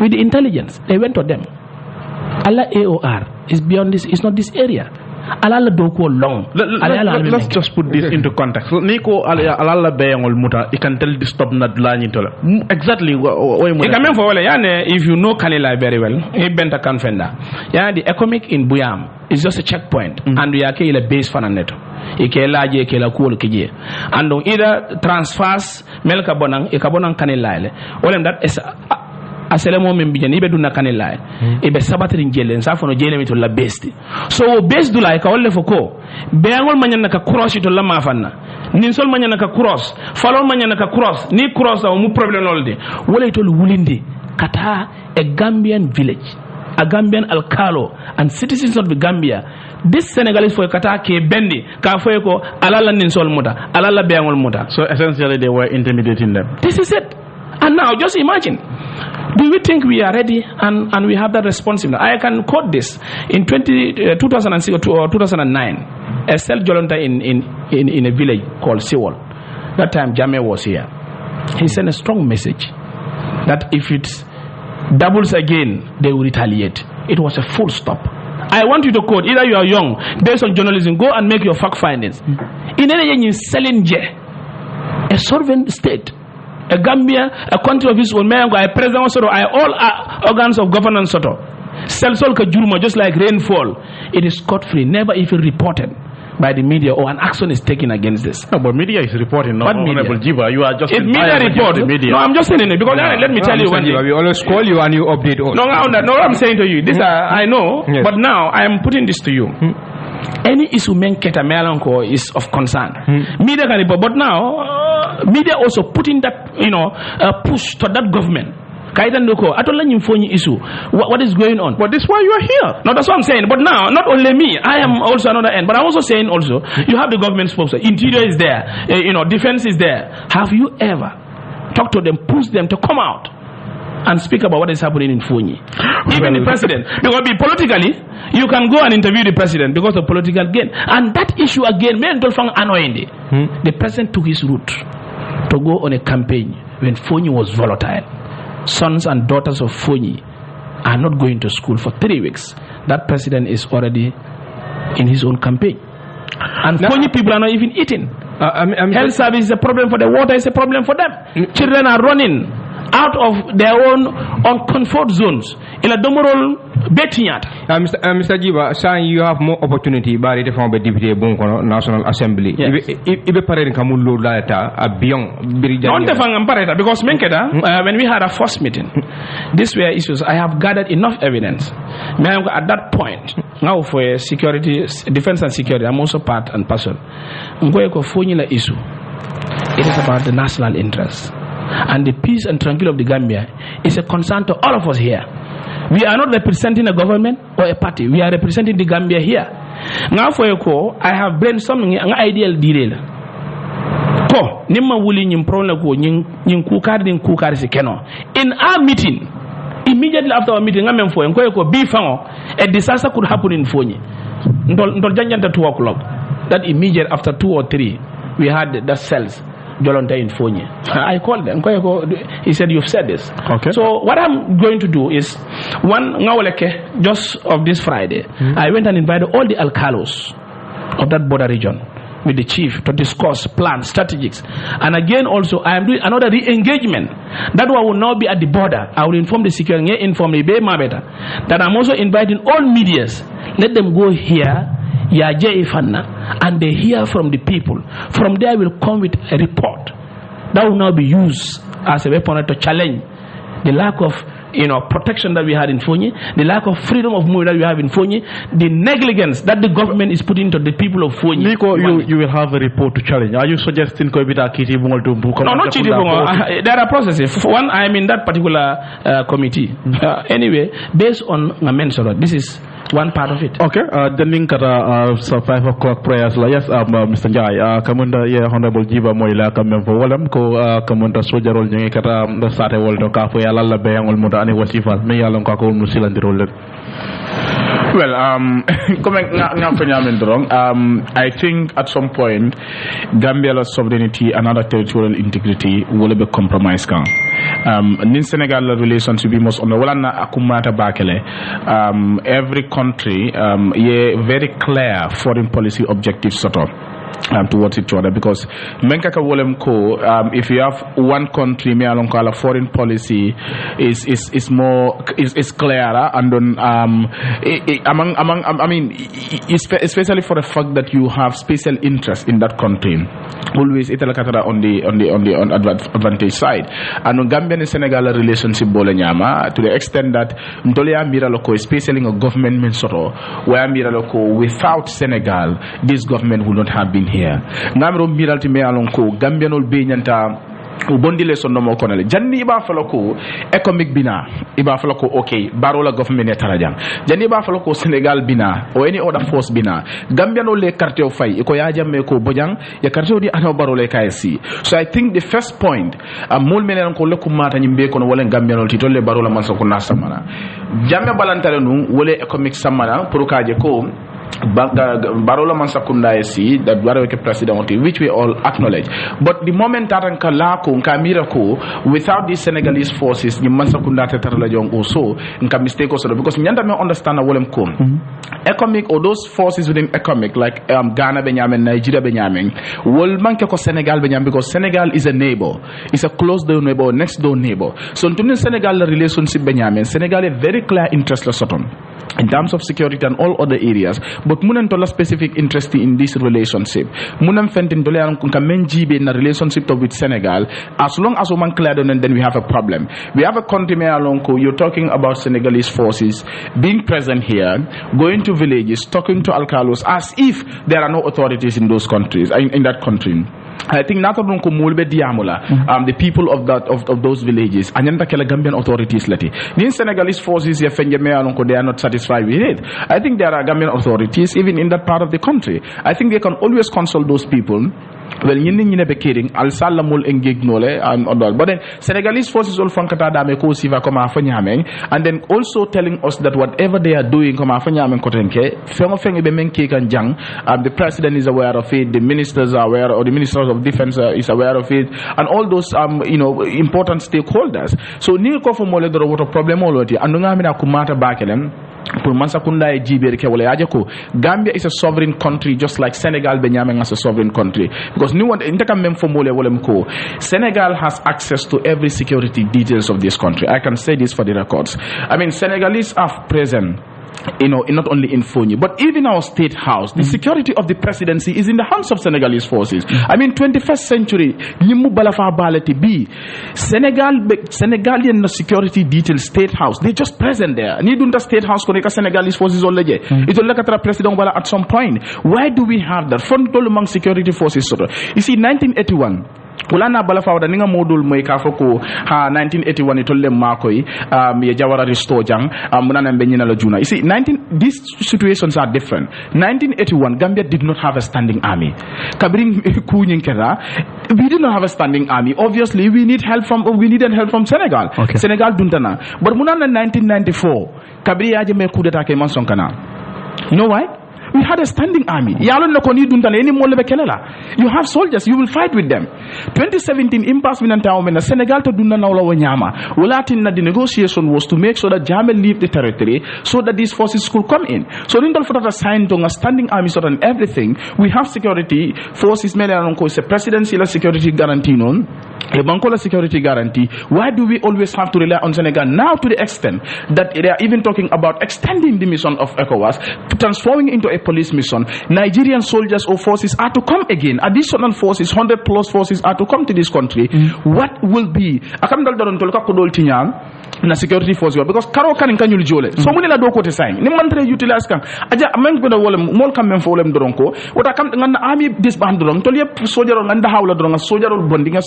With the intelligence, they went to them. Allah AOR is beyond this, it's not this area. Allah doko long. Let's just put this into context. Niko Allah bayangol muta, you can tell this stop not line into exactly if you know Kanila very well, the economic in Buyam is just a checkpoint and we are a base for a neto. And either transfers Melka Bonang, Ekabonang Kanila, or that is aselemo membijani ibe duna kanela ibe sabatri njele nsafono jele mito la besti so best dula ka wolle foko beangol manyana ka cross to la mafanna ninsol manyana ka cross falol manyana ka cross ni cross aw mu problem lolde wala to wulindi kata a Gambian village, a Gambian alkalo and citizens of the Gambia. This Senegalese for kata ke bendi ka ko alala ninsol muta alala beangol muta. So essentially they were intimidating them. This is it. And now just imagine, do we think we are ready and we have that responsibility? I can quote this. In 2006 or 2009, a self-volunteer in a village called Sewol. That time Jame was here. He sent a strong message that if it doubles again, they will retaliate. It was a full stop. I want you to quote, either you are young, based on journalism, go and make your fact findings. In any selling a sovereign state, a Gambia, a country of his own, a president, all organs of governance, just like rainfall, it is scot-free, never even reported by the media or an action is taken against this. No, but media is reporting, not Honorable Jiva. You are just media report. No, I'm just saying it because let me tell you one thing. We always call you and you update us. No, I'm saying to you, this I know, yes. But now I am putting this to you. Any issue menketa melanko is of concern. Media can report, but now media also putting that push to that government. Issue. What is going on? But this is why you are here. No, that's what I'm saying. But now, not only me, I am also another end. But I'm also saying you have the government sponsor. Interior is there. Defense is there. Have you ever talk to them, push them to come out and speak about what is happening in Fonyi. Even the president, because politically, you can go and interview the president because of political gain. And that issue again, the president took his route to go on a campaign when Fonyi was volatile. Sons and daughters of Fonyi are not going to school for 3 weeks. That president is already in his own campaign. And Fonyi people are not even eating. Health service is a problem for the water, is a problem for them. Children are running out of their own comfort zones. In a domorol betinyat. Mr. Jiba, saying you have more opportunity by the form of deputy Bonkono National Assembly. Ibe parent kamulu lata a beyond Birija. Because Menkeda, when we had our first meeting, these were issues. I have gathered enough evidence. At that point, now for security, defense and security, I'm also part and parcel. Issue. It is about the national interest. And the peace and tranquility of the Gambia is a concern to all of us here. We are not representing a government or a party. We are representing the Gambia here. Now for you, I have brainstorming an ideal deal. Ko nimma wuli nyim prona ko nyin kukar din kukar si keno. In our meeting, immediately after our meeting, ngamen fo enko ko bi fango, a disaster could happen in Fonyi. Ndol janjanta 2 o'clock. That immediate after 2 or 3, we had the cells. Jolonta in Fonyi. I called them. He said, "You've said this." Okay. So what I'm going to do is, just of this Friday, I went and invited all the alcalos of that border region with the chief to discuss plans, strategies. And again, also, I am doing another re-engagement. That one will now be at the border. I will inform the security, inform the Bay Mabeta, that I'm also inviting all medias. Let them go here. And they hear from the people. From there will come with a report that will now be used as a weapon to challenge the lack of protection that we had in Fonyi, the lack of freedom of movement that we have in Fonyi, the negligence that the government is putting to the people of Fonyi. Nico, you will have a report to challenge. Are you suggesting Koibita Kiti Bungo to Buka? No, not Kiti Bungo. There are processes. For one, I am in that particular committee. Anyway, based on Mensoro, this is one part of it. Okay. Then link at 5 o'clock prayers. Yes, Mr. Jai. Kamunda, Honorable Jiba Moila, Kamem for Wallam, Kamunda Soja Roll, the Sate World of Kafu, Alala Bayang, Olmuda, and Wasifa, Mayalon Kako, Musil, the roller. Well, I think at some point, Gambia's sovereignty and other territorial integrity will be compromised. In Senegal, the relationship must on the akumata bakele. Every country, very clear foreign policy objectives sort of. Towards each other, because if you have one country, foreign policy is clearer, and especially for the fact that you have special interest in that country, always it's on the advantage side. And on Gambia and Senegal relationship to the extent that especially a government where without Senegal, this government would not have been here. Ngamro miralti me alonko Gambianol be nyanta ubondile sonno mo konale janni iba falako economic bina iba falako okay barola government ya tarajang janni iba falako Senegal bina or any other force bina Gambianol le carte o fay iko ya jamme ko bojang ya carte o di ano barole KSC. So I think the first point mol menen ko lekku mata nyimbe kono wala Gambianol ti tolle barola man so ko nasamana jamme balantare nu wala economic samana pour kaje ko Barola Mansakunda esi that Baroke president, which we all acknowledge. But the moment that without these Senegalese forces, you Mansakunda Tetarajong also can mistake also because Nyanda may understand a Willem Kum. Economic or those forces within economic like Ghana Benjamin, Nigeria Benjamin, will manke Senegal Benjamin because Senegal is a neighbor, it's a close door neighbor, next door neighbor. So in Senegal the relationship Benjamin, Senegal a very clear interest in terms of security and all other areas. But munan tola specific interest in this relationship. Munan fentin tole an kunka menjibe na relationship to with Senegal. As long as man clear then we have a problem. We have a country me alonko. You're talking about Senegalese forces being present here, going to villages, talking to alcalos as if there are no authorities in those countries, in that country. I think not only the people of those villages and the Gambian authorities the Senegalese forces they are not satisfied with it. I think there are Gambian authorities even in that part of the country. I think they can always consult those people well ñi be kidding al salamul engage nole but then Senegalese forces all fankata dame ko siva koma fa ñame and then also telling us that whatever they are doing koma fa ñame ko tenke fengo be men kan jang the president is aware of it, the ministers are aware, or the ministers of defense is aware of it, and all those important stakeholders. So ni ko fo mole do woto problem oloti andunga mina kumata bakelem pour Mansakunda e Jiberi ke wala yaje ko Gambia is a sovereign country just like Senegal be nyame as a sovereign country, because ni won intaka mem fo mole wala mko Senegal has access to every security details of this country. I can say this for the records. I mean, Senegalese are present, not only in Fonyi, but even our state house. The security of the presidency is in the hands of Senegalese forces. I mean, 21st century, Nimu Balafa Baleti B, Senegalian security detail state house, they're just present there. Nidunta state house, Koneka Senegalese forces already. It's all like a president at some point. Why do we have that? Frontol among security forces. You see, 1981. Kulana balafa ninga modul moy ka foko ha 1981 itolle makoy ye jawara restore jang munana benyina la juna. You see, these situations are different. 1981 Gambia did not have a standing army. Kabring kunyin kera, we did not have a standing army. Obviously we needed help from Senegal. Okay. Senegal duntana. But munana 1994 kabri aje me coup d'etat ke mansonkana. You know why? We had a standing army. You have soldiers, you will fight with them. 2017 impasse minanta Senegal to dunda nawla wanyama. Walatin na the negotiation was to make sure that Jammeh leave the territory so that these forces could come in. So Rindal Fotata signed on a standing army sort and everything. We have security forces it's a presidential security guarantee non. A Bankola security guarantee. Why do we always have to rely on Senegal now to the extent that they are even talking about extending the mission of ECOWAS, transforming into a police mission? Nigerian soldiers or forces are to come again. Additional forces, 100 plus forces are to come to this country. What will be? Na security force because karo kan kanyul jole so muni la do ko te sign ni mantre utilize kan aja men ko do wala mol kam men fo lem doron ko wata kam ngana army disband doron to yep sojaro nganda hawla doron sojaro bondi nga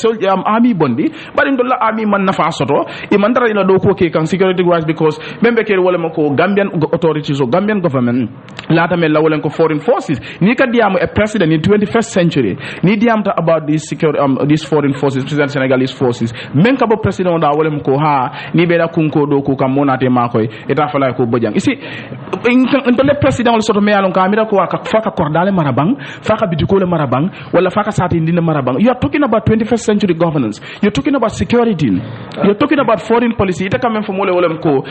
army bondi bari ndolla army man nafa soto e mandara ila do ko ke kan security wise because membe ke wala mako Gambian authorities or Gambian government lata mel la wala ko foreign forces ni ka diamu a president in 21st century ni diamta about these security these foreign forces, president Senegalese forces men ka bo president da wala mako ha ni be kunko do ko kam monate makoy eta fala ko bojang isi le president soto me alon kamira ko faka kordale marabang faka bidikole marabang wala faka sati ndina marabang. You are talking about 21st century governance, you're talking about security, you're talking about foreign policy. Ita kam fo mole wala ko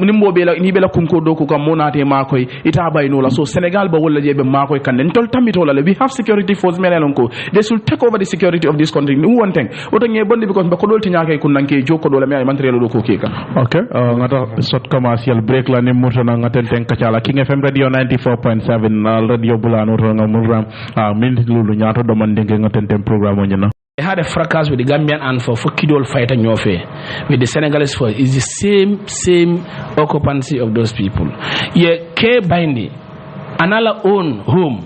nimbo be la ni be la kunko do ko kam monate makoy ita bayno la. So Senegal ba wala jebe makoy kan den tol tamito la we have security force me alon ko they should take over the security of this country. Ni one thing oto nge bondi because ba ko dol tinyake kun nanke joko do la me ay mantrelo do ko okay, ngata short commercial break la ni mutana ngaten ten kachala King FM radio 94.7 radio bulano ronga muram min lulu nyato do mandenge ngaten ten programme onyana. They had a fracas with the Gambian and for Kidol fighter Nyofe with the Senegalese force. Is the same occupancy of those people. Ye ke bindi anala own home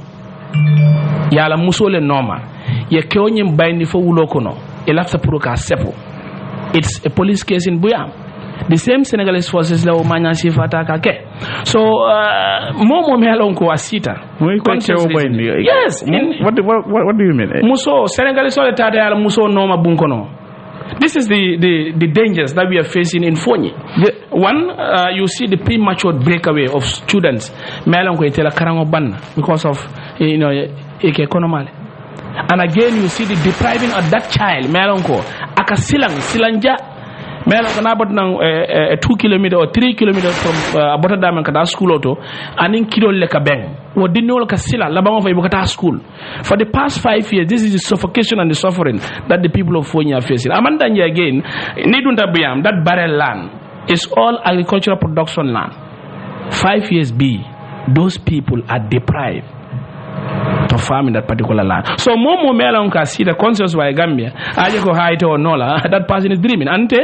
yala musole norma ye ke onyem bindi for ulokono elafta puruka sepo. It's a police case in Buyam. The same Senegalese forces la umanya sifata kake. So momo melon ko asita. Yes. What do you mean? Muso Senegalese ole tata ya muso noma bunkono. This is the dangers that we are facing in Fonyi. One, you see the premature breakaway of students melon ko itela karango ban because of economy. And again you see the depriving of that child melon ko silanja melon na bot nang 2 kilometer or 3 kilometers from Abotadam kata school auto anin kilo leka beng wo dinol ka sila labango fa ibokata school. For the past 5 years this is the suffocation and the suffering that the people of Fonyi are facing. Amandanya again nidunta buyam that barren land is all agricultural production land. 5 years B those people are deprived to farm in that particular land. So momo melon ka see the conscious why Gambia aje ko haite or nola that person is dreaming ante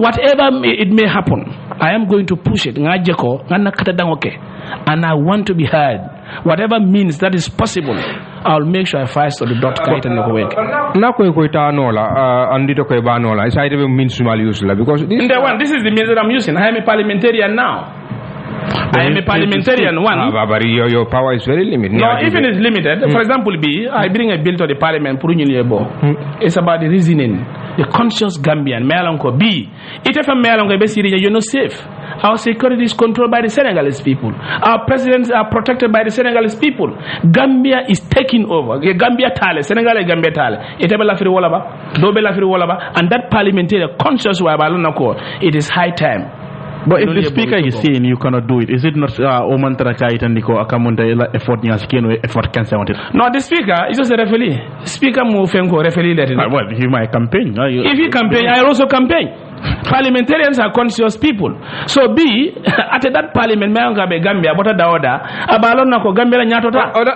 whatever it may happen I am going to push it ngaje ko ngana kata dangoke and I want to be heard whatever means that is possible. I'll make sure I fight to the dot kite and go work na ko ta nola andito ko ba nola is I means mal use la because this is the means that I'm using. I am a parliamentarian now. I am a parliamentarian, one. But your power is very limited. No, even it's limited. For example, I bring a bill to the parliament, it's about the reasoning. The conscious Gambian, Melonko. B. If a Melonko is you're not safe. Our security is controlled by the Senegalese people. Our presidents are protected by the Senegalese people. Gambia is taking over. Gambia Tale, Senegal Gambia Tale. And that parliamentary conscious it is high time. But if the speaker is saying you cannot do it, is it not effort cancel it? No, the speaker is just a referee. Speaker move referee let it. Well, he might campaign. If he campaign, I also campaign. Parliamentarians are conscious people. So B at that parliament Gambia but other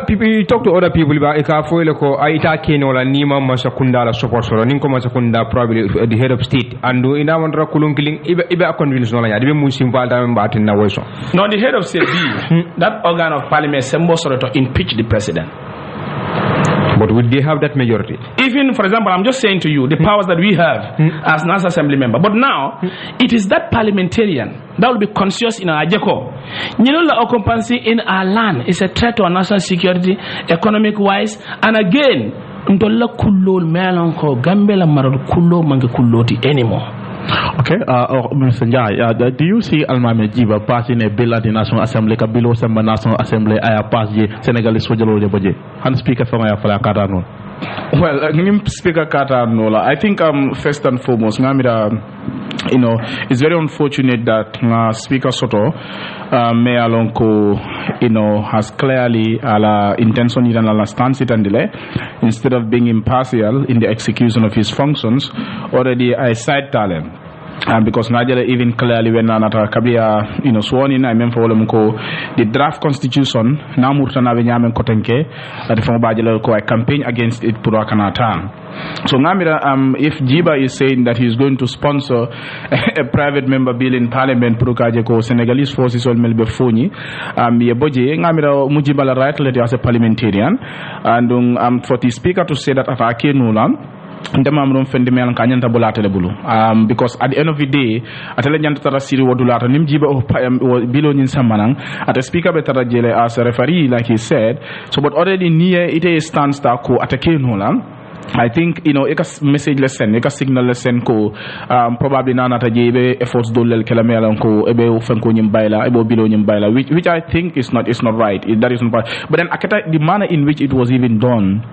people, you talk to other people about Aita Kenola Nima Masakunda support for Ninko Masakunda probably the head of state and do in our Kulunkiling Iba convince no Muslim Valtam Batin Nawaso. No, the head of state B that organ of parliament supposed to impeach the president. But would they have that majority? Even, for example, I'm just saying to you, the powers that we have as National Assembly member. But now, it is that parliamentarian that will be conscious in our Jeko. You know, the occupancy in our land is a threat to our national security, economic-wise. And again, Ndola Kulol Melonko, Gambela Marol Kulo Mange Kuloti anymore. Okay, Mr. Njai, do you see Almame Jiba passing a bill at the National Assembly, a bill of the National Assembly, I pass the Senegalese Sojalo de Boje, and Speaker from Ayafala Katano? Well, Speaker Katanola, I think first and foremost, it's very unfortunate that Speaker Soto, Mayor Lonko, has clearly intention and stance it and delay, instead of being impartial in the execution of his functions, already I side talent. Because Nigeria even clearly when Nata Kabia sworn in, I mean for the draft constitution, Namurtana Benyamin Kotenke, the former Bajalo I campaign against it Purakanatan. So Namira, if Jiba is saying that he's going to sponsor a private member bill in Parliament, Purukajeko, Senegalese forces on Melbefoni, Yeboje, Namira Mujibala right as a parliamentarian, and for the speaker to say that Atake Nulan. Because at the end of the day atele nyanta siri wadulata nim jiba bilo nyin samanang at the speaker betara jele as a referee like he said. So but already near it stands that ko atake nola. I think eka message lesson, eka signal lesson ko probably na nata jebe efforts dolel kelamela ko ebe ofenko nyimbaila ebo bilo nyimbaila which I think is not right. That is not right. But then the manner in which it was even done,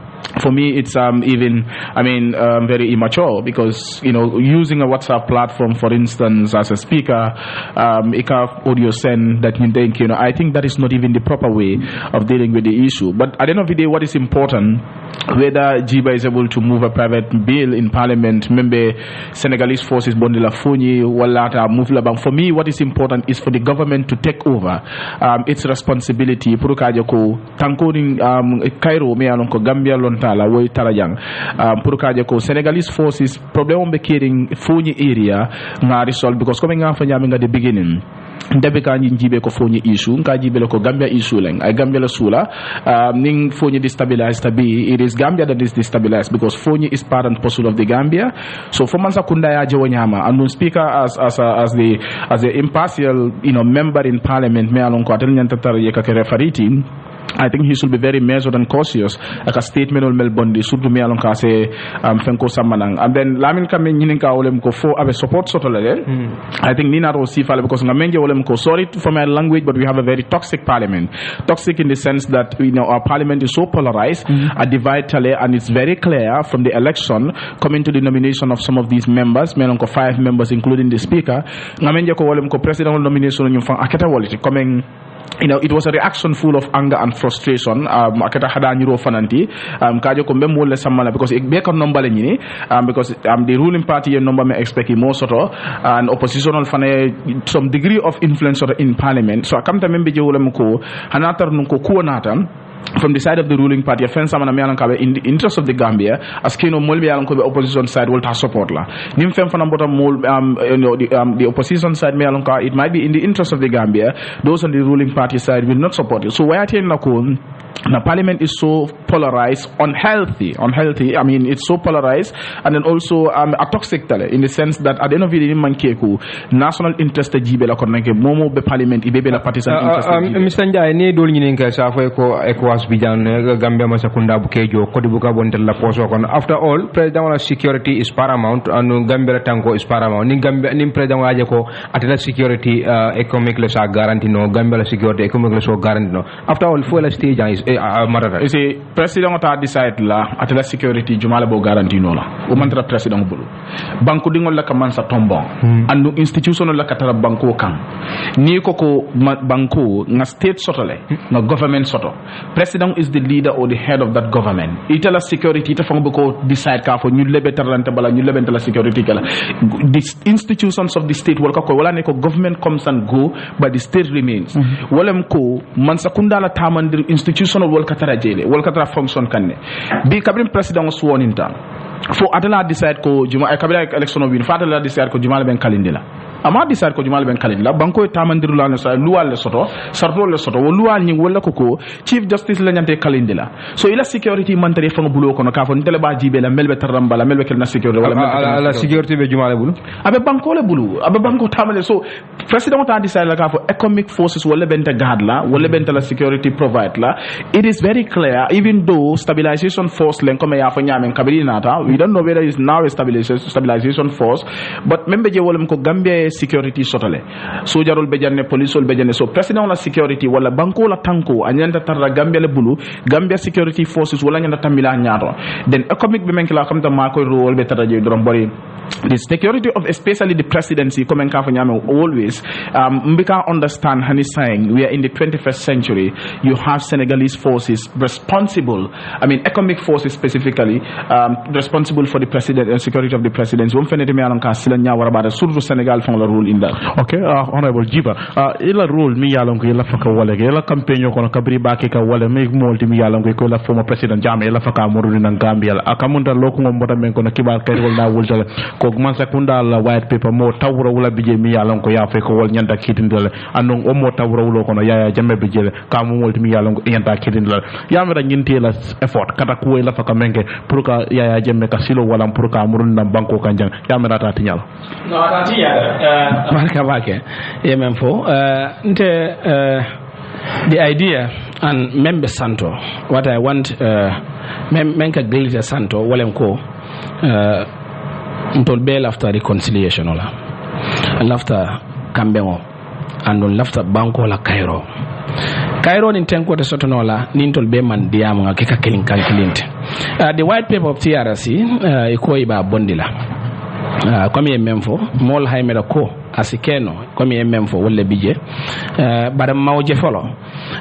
for me it's very immature, because using a WhatsApp platform for instance as a speaker, audio send that I think that is not even the proper way of dealing with the issue. But at the end of the day, what is important, whether Jiba is able to move a private bill in Parliament, member Senegalese forces Bondela Funi Walata move labang. For me, what is important is for the government to take over its responsibility. Purukajako tankoring Cairo me alonko Gambia lontala way tarajang Purukajako Senegalese forces problem be kidding Funi area na resolve, because coming out from at the beginning Debeka njibe ko fonyi issue nka jibe ko Gambia issue leng ay Gambia la sula ning fonyi destabilized tabi, it is Gambia that is destabilized because fonyi is part and parcel of the Gambia. So for mansa kunda ya jewanyama and speaker as the impartial member in Parliament me alon ko atel nyanta tar yeka ke referee, I think he should be very measured and cautious. Like a statement on Melbondi, surtout me alon kase fenko samanang. And then lamin kame nyininka olem ko for ave support sotolele. I think nina ro sifale because ngamenje olem ko, sorry for my language, but we have a very toxic parliament. Toxic in the sense that our parliament is so polarized, divided, and it's very clear from the election coming to the nomination of some of these members, me alon ko 5 members including the speaker. Ngamenje ko olem ko presidential nomination nyum fan aketa waliti coming. It was a reaction full of anger and frustration. Akata hada nyiro fananti. Kajo ko mbem wole samala because it be kon nombale nyini. Because the ruling party and number me expect more soto and oppositional fane some degree of influence in parliament. So akamta membe je wole mko hanatar nko kuonata from the side of the ruling party, in the interest of the Gambia, as Kino Molbi Alanko opposition side will support la. The opposition side it might be in the interest of the Gambia. Those on the ruling party side will not support it. So why are you Now, Parliament is so polarized, unhealthy. I mean, it's so polarized, and then also a toxic in the sense that at the end of the day, national interest jibela koneke momo be Parliament ibe la partisan interest. Mr. Njai ni dol nyini nka safo ko ECOWAS bijan Gambia masakunda bukejo kodi buka bontel la poso kon. After all, president security is paramount and Gambia tanko is paramount. Ni Gambia ni president aje ko atela security economic le sa guarantee no, Gambia security economic le so guarantee no. After all, full stage is you see, president ta decide la atela security jumala bo guarantee no la. O mantra president bulu. Banko dingol la kamansa tombon. Andu institution la katara banko kan. Ni koko banko nga state sotole, nga government soto. President is the leader or the head of that government. Itala security ita fang boko decide ka fo ñu lebetarante bala ñu lebentala security kala. The institutions of the state wala ko wala ne ko government comes and go but the state remains. Wala ko man sakunda la tamandir institutional wal katara jele wal katara function kanne. Bi kabrin president was sworn in time. For atala decide ko juma kabila election win fa atala decide ko juma ben kalindela. Ama decide ko jumal ben kalindela banko tamandiru la sa luwal le soto sarto le soto wo luwal ni wala koko chief justice la nyante kalindela so ila security mantare fa bulo kono ka fo ntele ba jibe la melbe taramba la melbe kel na security wala la security be jumal bulu abe banko le bulu abe banko tamale so president ta decide la ka fo economic forces wala benta guard la wala benta la security provide la. It is very clear, even though stabilization force len come ya fo nyamen kabiri nata, we don't know whether it's now a stabilization force, but membe je wolem ko Gambia security sotale sojarol bejanne policeol bejanne so president la security wala banko la tanko anyanta tarra Gambia le bulu Gambia security forces wala nyanda tamila nyaato then economic be menki la xamta ma koy role be tata je dorom bari the security of especially the presidency comme ka fa nyame always mbika understand hani saying we are in the 21st century. You have Senegalese forces responsible, I mean economic forces specifically responsible for the president and security of the presidency. Won fenete me alan ka silanya warabada surtout Senegal fon la rule in that. Okay, honorable Jiba, ila rule mi yalon ko ila faka wala ila campaign ko no kabri baake ka wala mi molti mi yalon ko la former president Jammeh ila faka moru nan Gambia akamunda loko ngom bota men ko no kibar kay wol na wol ko man sakunda la white paper mo tawra wala bije mi yalon ko ya fe ko wol nyanda kitindele anon o mo tawra wulo ko no Yaya Jammeh bije ka mo molti mi yalon ko nyanda kitindele yamira nyinte la effort kata ko ila faka menke pour ka Yaya Jammeh ka silo wala pour ka murun nan banko kanjang yamira ta tinyal no ta tinyal barka bake yemen fo nte the idea and member santo what I want menka glitter santo walen ko ntol bel after reconciliation ola after kambengo and on after banko la Cairo in tenko de sotonola nintol be man diam nga keka kilin kalkilinte the white paper of TRC iko iba bondila comme memfo mol haymeda ko asikeno comme memfo wolle bije but mawje follow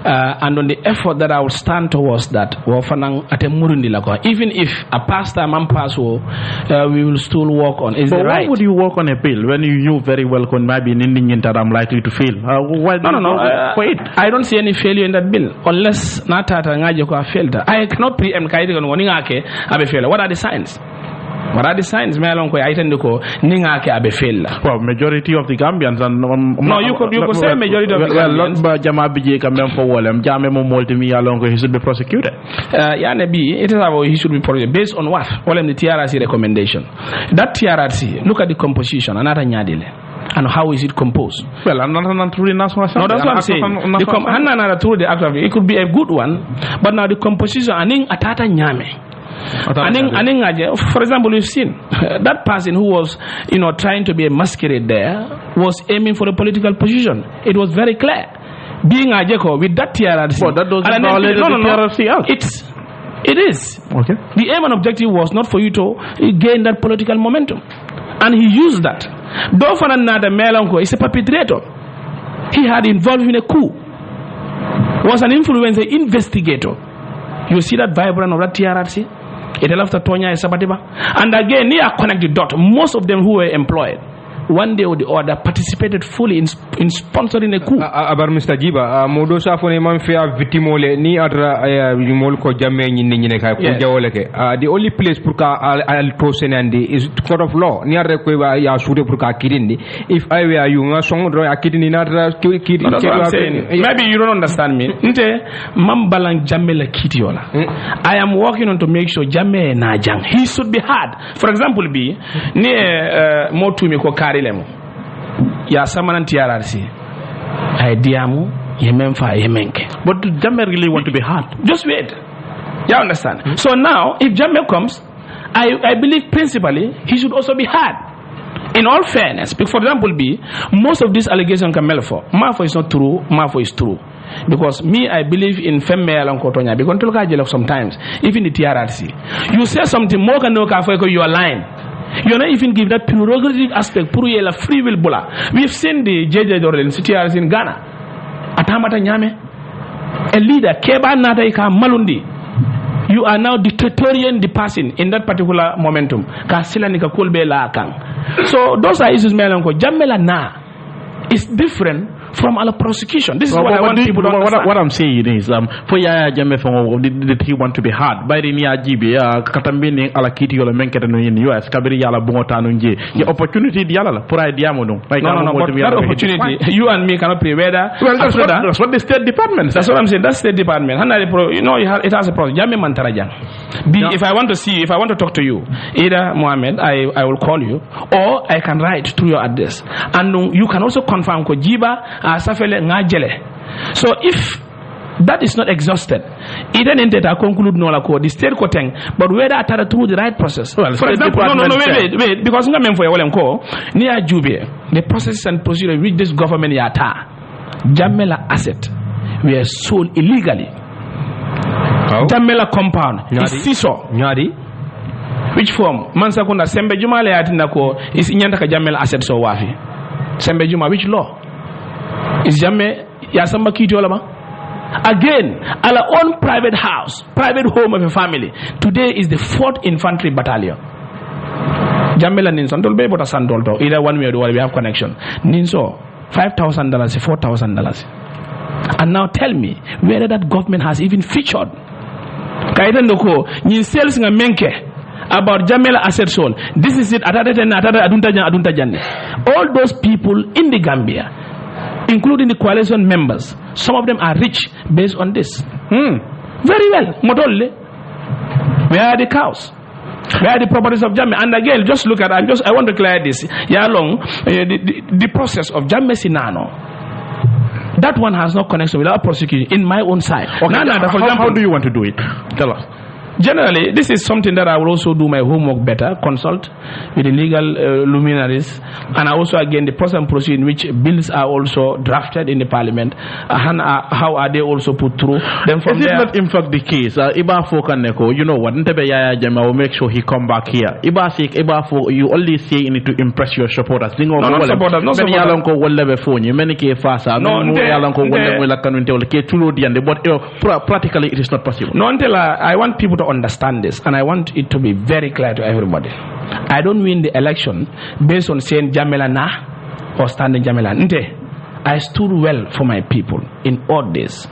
and on the effort that I will stand towards that wo fanan ate murundi la ko even if a pastor man pass we will still work on is but right. Why would you work on a bill when you knew very well kon maybe ninding that I'm likely to fail why no wait I don't see any failure in that bill unless natata ngaje ko failed I cannot preempt kaide kon woni ngake abe fail. What are the signs? What are the signs? Me along ko aitende ko ninga ke abe fail. Well, majority of the Gambians and no, you could say majority of the Gambians. Well, Jama bije kamem for Walem. Jame mo multi me along he should be prosecuted. It is about he should be prosecuted based on what? Walem the TRC recommendation. That TRC, look at the composition. Another nyadile. And how is it composed? Well, not through the National Assembly. No, that's what I'm saying. Through the act of it could be a good one, but now the composition aning atata nyame. For example, we've seen that person who was, trying to be a masquerade there was aiming for a political position. It was very clear. Being a Jeko with that TRC. But that doesn't violate the TRC Act. It is. Okay. The aim and objective was not for you to gain that political momentum. And he used that. Dofananada Melonko is a perpetrator. He had involved in a coup. Was an influencer investigator. You see that vibrant of that TRC? It left Tonya Sabatiba. And again, near connect the dot. Most of them who were employed one day or the other participated fully in sponsoring a coup. Abar Mr. Jiba, Modo Safone Manfia Vitimole, ni adra Molko Jamen in Nineka, the only place Puka Al Tosenandi is court of law, near Requeva Yasude Puka Kirindi. If I were you, a song a kid in other maybe you don't understand me. Mambalang Jamela Kitiola. I am working on to make sure Jame Najang. He should be hard. For example, be near Motumi ko Karilemo. Ya Samanan TRRC. I diamu Yemenfa Yemenke. But do Jame really want to be hard? Just wait. You understand? So now, if Jame comes, I believe principally he should also be hard. In all fairness, for example, most of these allegations come for. Mafo is not true, Mafo is true. Because me, I believe in female and kotonya. Because sometimes, even the TRRC, you say something more than no for you are lying. You're not even give that prerogative aspect, puruyela free will bula. We've seen the JJ Dorel TRRC in Ghana. Atamata nyame, a leader, Keba Nataika Malundi. You are now dictatorial passing in that particular momentum. So those are issues melanko. Jamela na is different from our prosecution. This is what I want people to understand. What I'm saying is, for Yaya Jame did he want to be hard? By the Nia GB, Katambini Alakiti or Menketano in the US, Kabiri Yala Bongotanunji. The opportunity, Diala, Pura Diamono. No, but that opportunity, you and me cannot pay whether. Well, that's what the State Department says. That's what I'm saying. That's State Department. You know, it has a process. Jame Mantarajan. If I want to see, if I want to talk to you, either Mohammed, I will call you, or I can write through your address. And you can also confirm Kojiba. So if that is not exhausted, even in that conclude no the state koteng, but whether I through the right process. Well, for example, wait, because near Jube, the process and procedure which this government yata Jamela asset were sold illegally. Jamela compound is siso. Which form? Mansakunda Sembe Juma le atinako is inyanta ka Jamela asset so wafi. Sembe Juma, which law? Is Jame Yasamba Kitolama? Again, our own private house, private home of a family. Today is the 4th Infantry Battalion. Jamela Ninson, don't be able to Sandolto, either one way or the other, we have connection. Ninso, $5,000, $4,000. And now tell me whether that government has even featured Kaitendoko, Nin sales nga menke about Jamela asset sold. This is it, all those people in the Gambia, including the coalition members, some of them are rich based on this. Very well. Modolle. Where are the cows? Where are the properties of Jamme? And again, just look at, I want to clear this. The process of Jamme Sinano, that one has no connection with our prosecution in my own side. Okay, how do you want to do it? Tell us. Generally, this is something that I will also do my homework better, consult with the legal luminaries, and also again the process and procedure in which bills are also drafted in the parliament, and how are they also put through. Then from is it not in fact the case? Iba Fokaneko, you know what? Ntebe Yaya Jama will make sure he come back here. Iba for you only say you need to impress your supporters. No supporters. No supporters. Yalanko will never phone you. Many ke fasa. No Yalanko will never kanunte will ke tulo diande. But practically it is not possible. No until I want people to understand this, and I want it to be very clear to everybody. I don't win the election based on saying Jamela na or standing Jamela nte. I stood well for my people in all days.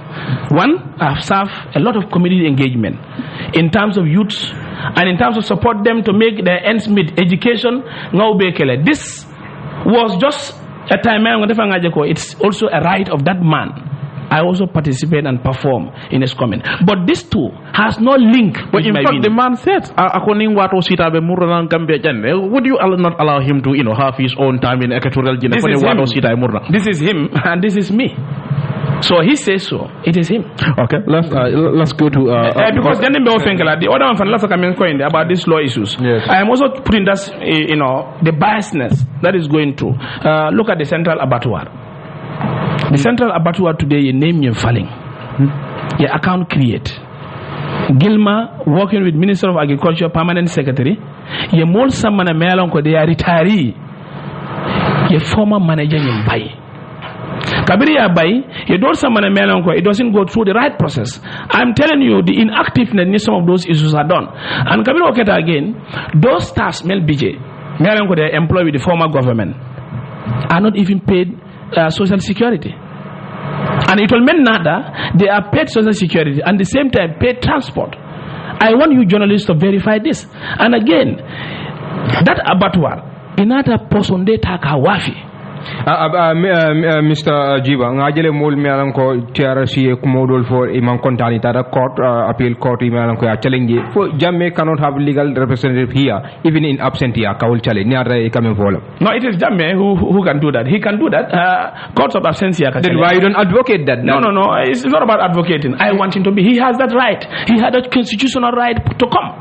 One, I've served a lot of community engagement in terms of youths and in terms of support them to make their ends meet, education. This was just a time. It's also a right of that man. I also participate and perform in his comment. But this too has no link with in fact, the man said, would you not allow him to, have his own time in equatorial Guinea? This is him and this is me. So he says so. It is him. Okay, let's go to because then the other one from about these law issues. Yes. I am also putting that the biasness that is going through. Look at the central abattoir. The central abattoir today, you name your falling. Your account create. Gilma working with Minister of Agriculture, Permanent Secretary. Your mole samana mealonko, they are retiree. Your former manager in Bay. Kabiri Bay, you don't samana mealonko, it doesn't go through the right process. I'm telling you, the inactiveness some of those issues are done. And Kabiri Oketa again, those staffs, Mel BJ, mealonko, they are employed with the former government. are not even paid social security. And it will mean nada, they are paid social security and at the same time paid transport. I want you journalists to verify this. And again, that abattoir, another person they take a wafi. Mr. Jiba ngajele mol me alan ko TRC ko modol for imam kontani tara court appeal court me alan ko ya challenge for Jammeh cannot have legal representative here even in absentia kawul challenge ni ara e kamen vola. No, it is Jammeh who can do that. He can do that. Courts of absentia can. Then why you don't advocate that? No, it's not about advocating. I want him to be. He has that right. He had a constitutional right to come.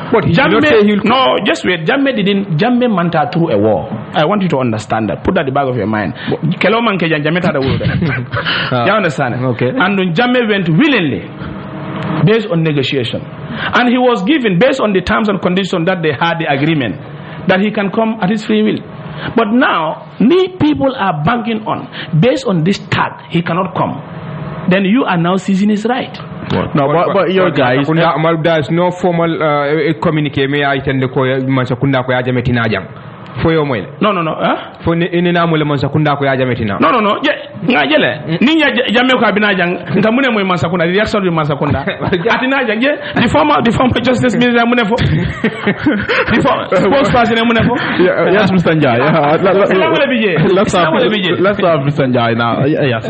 But Jammeh, no, just wait. Jammeh manta through a war. I want you to understand that. Put that in the back of your mind. You understand? Okay. And Jammeh went willingly, based on negotiation, and he was given based on the terms and conditions that they had the agreement that he can come at his free will. But now, people are banking on based on this tag he cannot come. Then you are now seizing his right. But your guys, there's no formal communique. Me I tend to call Mansakunda ko yaja metina jang. For your mail. No. For in namule Mansakunda ko yaja metina. No. Ngajele. Ninya jamme ko abina jang. Nkamune mo Mansakunda. The reaction of Mansakunda. Atina jang. The former justice minister mune fo. The spokesperson mune fo. Yes, Mr. Njai. Let's have Mr. Njai now. Yes.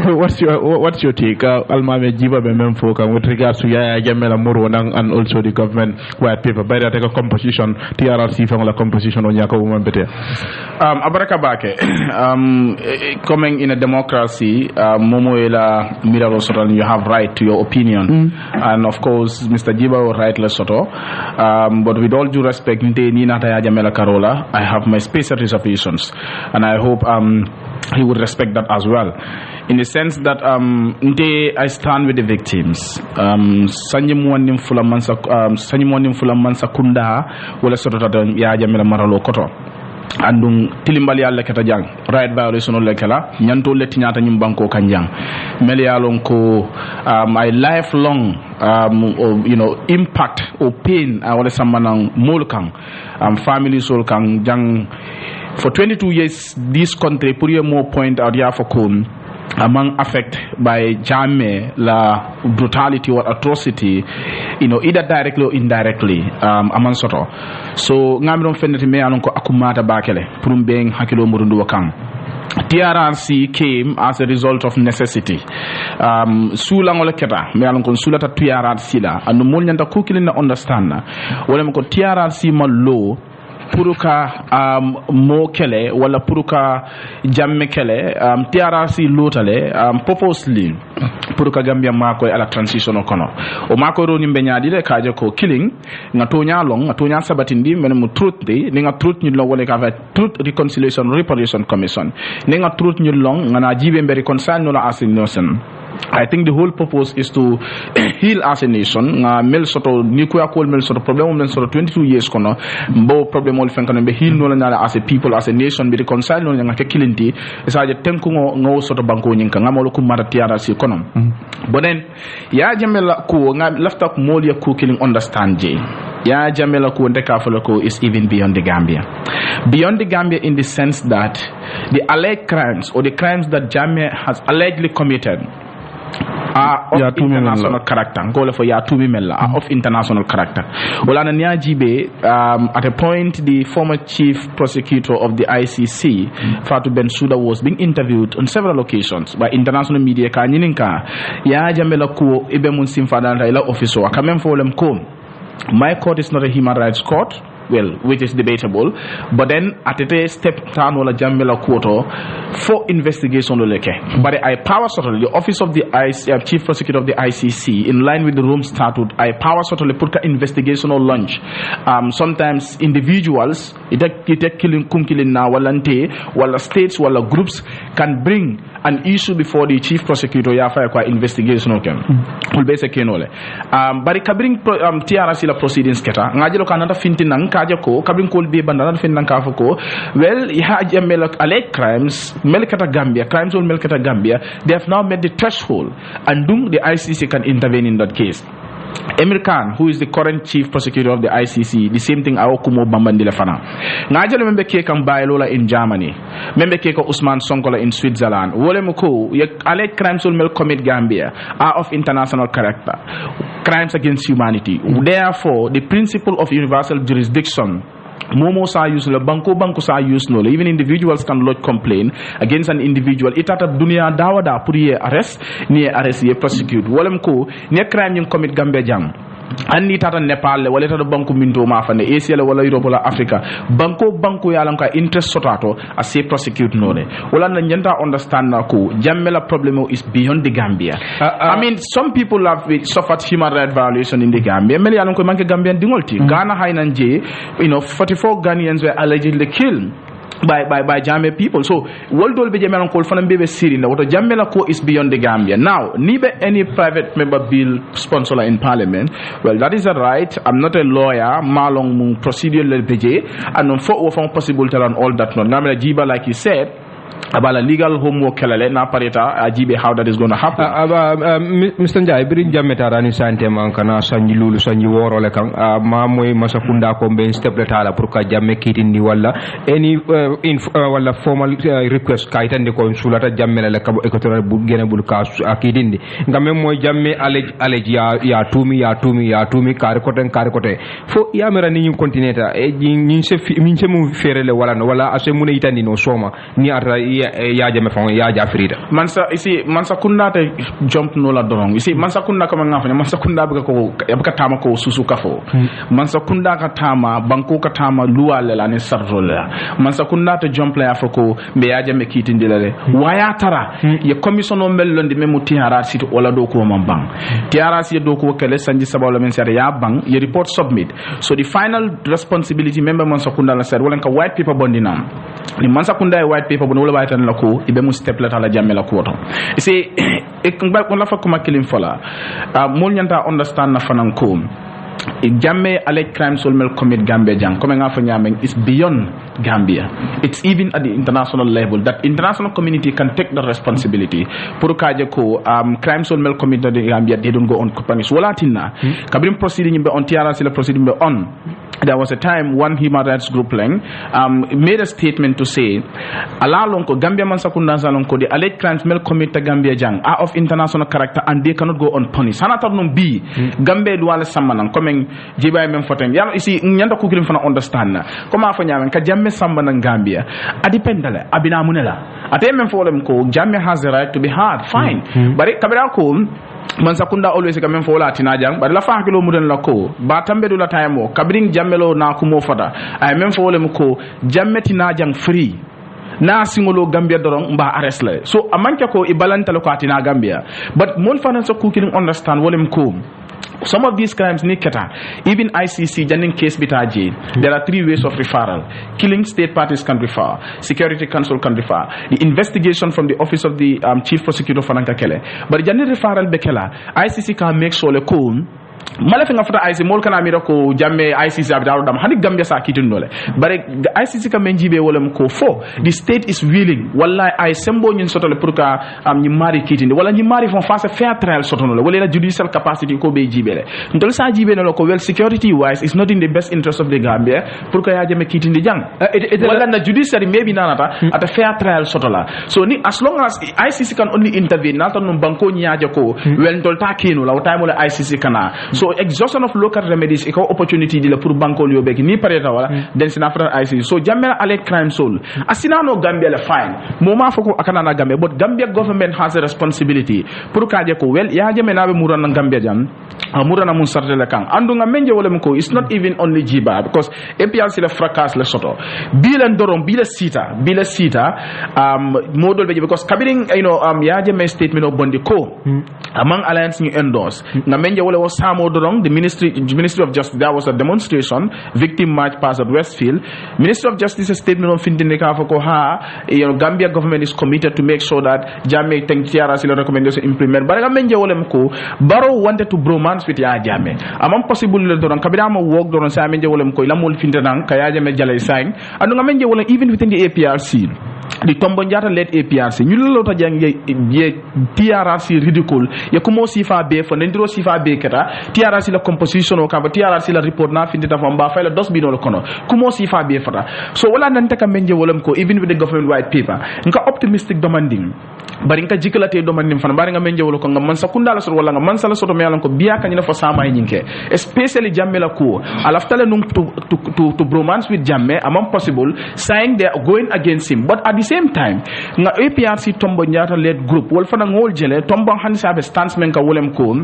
What's your take? Almame Jiba Memfoka with regards to Yaya Jamela Moro and also the government white paper. By that, take a composition, TRRC from the composition on Yako Woman Bete. Abaraka Bake. Coming in a democracy, Momoela Miralo Soto, you have right to your opinion. And of course, Mr. Jiba was rightless Soto. But with all due respect, Nina Taya Jamela Karola, I have my special reservations. And I hope he would respect that as well. In the sense that I stand with the victims. Sanyang Mansa Kunda wala sotota ya jamila maralo koto. Andung tilimbali alla keta jang right violation ole kala nyanto letti nyata nyum banko kanjang meli alon ko my lifelong impact or pain wala samanang mulkang family soul kang jang for 22 years this country put you more point out here for kun among affected by Jammeh la brutality or atrocity, either directly or indirectly, among soto. So ngamron fenati me alon ko akumata bakele purum being hakilo murundu wakang. TRRC came as a result of necessity. Sulangola keta me alon ko sulata TRRC la anu mol nyanta kukilina understand wala ko TRRC ma law puruka mo kele wala puruka jamme kele TRRC lotale purposely puruka Gambia mako ala transition okono o mako ro nimbe nyaadi de kaje ko killing nga tonya long nga tonya sabatindi men mu truth de ni nga truth ñu lo wala ka truth reconciliation reparation commission ni nga truth ñu long nga na jibe mbe reconcile no la assignation. I think the whole purpose is to heal as a nation. Mel soto ni ko yakol mel soto problem mel soto 22 years kono mbo problem ol fen kono be heal no la as a people as a nation be reconcile no nga ke kilinti esaje tenku ngo soto banko nyinka ngamolo ku mata TRRC kono bonen ya jamela ko nga lafta ko mol ya ko killing understand je ya jamela ko ndeka folo ko is even beyond the Gambia in the sense that the alleged crimes or the crimes that Jammeh has allegedly committed are of international character. Are of international character. Olana Nyajibe, at a point, the former chief prosecutor of the ICC, Fatou Bensouda, was being interviewed on several occasions by international media. Kanyininka, ya jamela ko ibe mun simfadanta ila officer. Akamem folem ko. My court is not a human rights court. Well, which is debatable, but then at a step down wala Jamila Koto for investigation leke. But I power certainly the office of the chief prosecutor of the ICC, in line with the Rome Statute, I power certainly put investigation or launch. Sometimes individuals, it killing kumkilin na walante, wala states, wala groups can bring an issue before the chief prosecutor yafa kwa investigation okay. Ulbese kenole. But it can bring TRRC la proceedings keta. Ngajelo kanata finti nang kaja ko kabrin kol be bandana fin nang kafa ko. Well, ya melok alleged crimes melkata Gambia crimes or melkata Gambia. They have now met the threshold, and the ICC can intervene in that case. Emir Khan, who is the current chief prosecutor of the ICC, the same thing Aokumo Bambandile Fana. Ngajalo membe ke kan Bailola in Germany, membe ke ko Usman Sonkola in Switzerland. Wolemuko, alleged crimes will commit Gambia are of international character, crimes against humanity. Therefore, the principle of universal jurisdiction Momo sa use la banko sa use no even individuals can lodge complaint against an individual itata dunia dawada pour ye arrest ni arrest ye prosecute wolem ko ne crime ñu commit Gambia jang anni tata Nepal wala tata banko minto ma fa ne Asia wala Europe wala Africa banko yalan ka interest sotato a se prosecute no ne wala na nyanta understand na ko jammela problem is beyond the Gambia. I mean some people have suffered human rights violation in the Gambia mel yalan ko manke Gambian dingolti Ghana Hainan je 44 Ghanaians were allegedly killed by Jammeh people. So world will be Jammeh call for them be Syrian. What Jammeh ko is beyond the Gambia. Now, neither any private member bill sponsor in Parliament. Well, that is a right. I'm not a lawyer. Malong mung procedure le beje. And for possible tell on all that. No, Gamela Jiba like you said. About a legal homework na pareta ajibe how that is going to happen. Mr. Njai bring Jammeh rani sante man kana sanji lulu sanji woro le kan ma moy masakunda ko be step le tala pour ka Jammeh kitindi wala any wala formal request kaitande ko sulata Jammeh le kabo equatorial bu gene bul ka akidindi ngam moy Jammeh allege ya tumi kar kote fo ya mera ni ñu continuer e ñi se mu fere le wala ase mu ne itandi no soma ni ata ya Jammeh fon ya Frida mansa kunda te jump no la dorong mansa kunda kama ngafanya mansa kunda baka tama ko susu kafo mansa kunda ka tama banko ka tama luwale la ne sarrole mansa kunda te jump la afako be ya Jammeh kitindi le waya tara ye commission o mellondi memu tiara sit wala do ko man bang tiara sit do ko kele sanji sabawla men ser ya bang ye report submit so the final responsibility member mansa kunda la ser wala ka white paper bondinam ni mansa kunda e white paper wala baytan la ko ibe mu step la tala Jammeh la ko to on la fa kuma kilim fola mo nyanta understand na fanan ko Jammeh alleged crimes will commit Gambia jang coming out from Nyameng is beyond Gambia. It's even at the international level that international community can take the responsibility. Pour kaje ko crimes will commit in Gambia they don't go on companies. Walatina kabrim proceeding be on TRC la proceeding be on. There was a time one human rights group made a statement to say ala lonko Gambia man sakunda salonko the alleged crimes will commit Gambia jang are of international character and they cannot go unpunished. Hanata no bi Gambia duale samanan coming jibay men foten yalla isi nyanda ko gilim fana understand na comment fa nyamen ka Jammeh samba na Gambia adipendale abina munela ate men folem ko Jammeh has the right to be hard fine bari kabira ko man sakunda always ka men fola tinajang bari la fa kilo muden la ko ba tambe do la taymo kabring Jammeh lo na ko mo fada ay men folem ko Jammeh tinajang free na singolo Gambia dorong mba arrest la so amanke ko ibalanta lo ko atina Gambia but mon fana so ko kilim understand wolem ko some of these crimes niketa even ICC janning case bitaji there are 3 ways of referral killing state parties can refer security council can refer the investigation from the office of the chief prosecutor Fananka Kele but janning referral bekela ICC can make sure le ko mala fi nga fata ICC mol kana mira ko Jammeh ICC abdaru dam hani Gambia sa kitin dole bare ICC ka men jibe wala ko fo the state is willing wallahi ay sembo ñin sotole pour ka ñi mari kitin wala ñi mari fon face fair trial sotono wala la judicial capacity ko be jibele ndol sa jibe no ko well security wise is not in the best interest of the Gambia pour ka ya Jammeh kitin di jang wala na judiciary maybe nanata at a fair trial sotola so ni as long as ICC can only intervene nata no banko nyaaje ko wel ndol ta kinu la time wala ICC kana so exhaustion of local remedies iko opportunity dila pour banko yo beki ni pareta wala den sina fata ICC so Jammeh alleged crime soul asina no Gambia la fine moma foko akana na Gambia but Gambia government has a responsibility pour kaje ko well ya Jammeh nabe muran na Gambia jam murana mun sarde la kan andu nga menje wala mko it's not even only Jiba because APRC la fracas la soto bilan dorom bila sita model be because kabiring ya Jammeh statement of bondi ko among alliance ni endorse nga menje wala was samo dorong the ministry of justice there was a demonstration victim march pass at Westfield ministry of justice statement on findineka foko Gambia government is committed to make sure that Jammeh thank TRC la recommendation implement but nga menje wala mko Barrow wanted to bromance with ya Jammeh amam possible le dorong kabira ma work dorong sa menje wala mko la mol findanang ka ya Jammeh jalay sign anu nga menje wala even within the APRC the Tombo Njata led APRC ñu lo ta jang ye TRC ridicule ye kumo sifa be fo ndiro sifa be kata TRRC la composition o kamba TRRC la report na findita fo mba fayla dos bino kono kumo si fa be fata so wala nante ka menje wolem ko even with the government white paper nka optimistic demanding bari nka jikalate demanding fana bari nga menje wolo ko nga man sakunda la so wala nga man sala so to me ko biya ka nyina fo sama nyinke especially jamme la ko alaftale num to bromance with jamme among possible saying they are going against him but at the same time nga APRC tombo nyata led group wol fana ngol jele tombo hansa be stance men ka wolem ko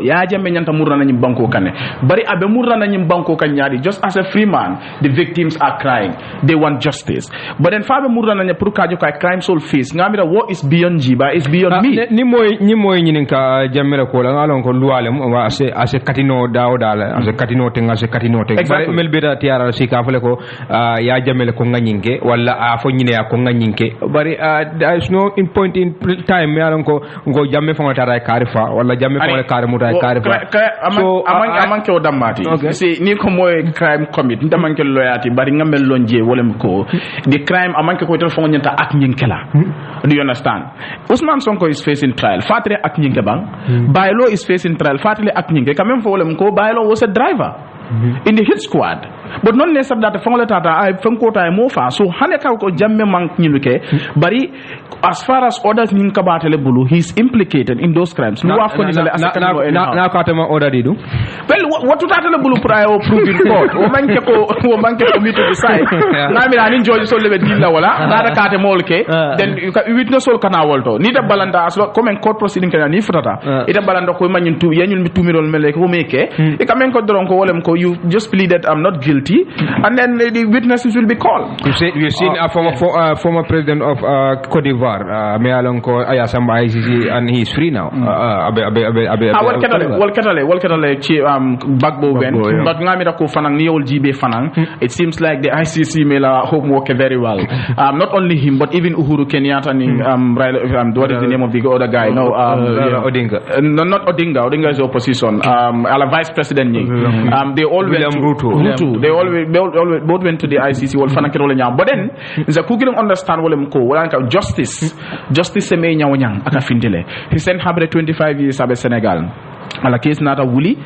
ya jamme nyanta murna na nyim banko kane bari abe murna na nyim banko kan nyaadi just as a free man the victims are crying they want justice but then fabe murna na pour ka joka crime sol face ngamira what is beyond jiba is beyond me ni moy nyinin ka jamme la ko la ngalon ko luwalem wa ase katino dawdala ase katino te exactly. mel beta tiara si ka fele ko ya jamme le ko nganyinke wala a fo nyine ya ko nganyinke bari there is no in point in time me alon ko go jamme fo ngata karifa wala jamme fo so amanke o dammati si ni ko moy crime commit ndamanke loyati bari ngamel lonje wolem ko the crime amanke ko telefon nyanta ak nyinkela do you understand Ousmane Sonko is facing trial fatre ak nyinke bang Baylo is facing trial fatre ak nyinke quand même fo wolem ko Baylo was a driver in the hit squad but non ne sabda fangole tata ay fankota mo fa so hane ka ko jamme man nyinuke bari as far as others nin kabatele bulu he is implicated in those crimes no afko ni na ka tama order didu well what to tata bulu prior prove in court o manke ko mi to decide na mi ani joji so lebe dilla wala na da kate molke then you witness all kana wolto ni da balanda as comme court proceeding kana ni futata ita balanda ko manyin tu yanyul mi tumirol mele ko meke e kamen ko doron ko wolem ko you just pleaded I'm not guilty and then the witnesses will be called. We've seen a former president of Cote d'Ivoire, Mealonko Ayasamba ICC, and he's free now. It seems like the ICC mela homework very well. Not only him, but even Uhuru Kenyatta and what is the name of the other guy? No, Odinga. No, not Odinga. Odinga is the opposition. Vice President. They all went to Ruto. They all both went to the ICC. But then, the cooking understand what justice se me nyawanyang akafindile. He sent Habre 25 years abe Senegal. ala case nata wuli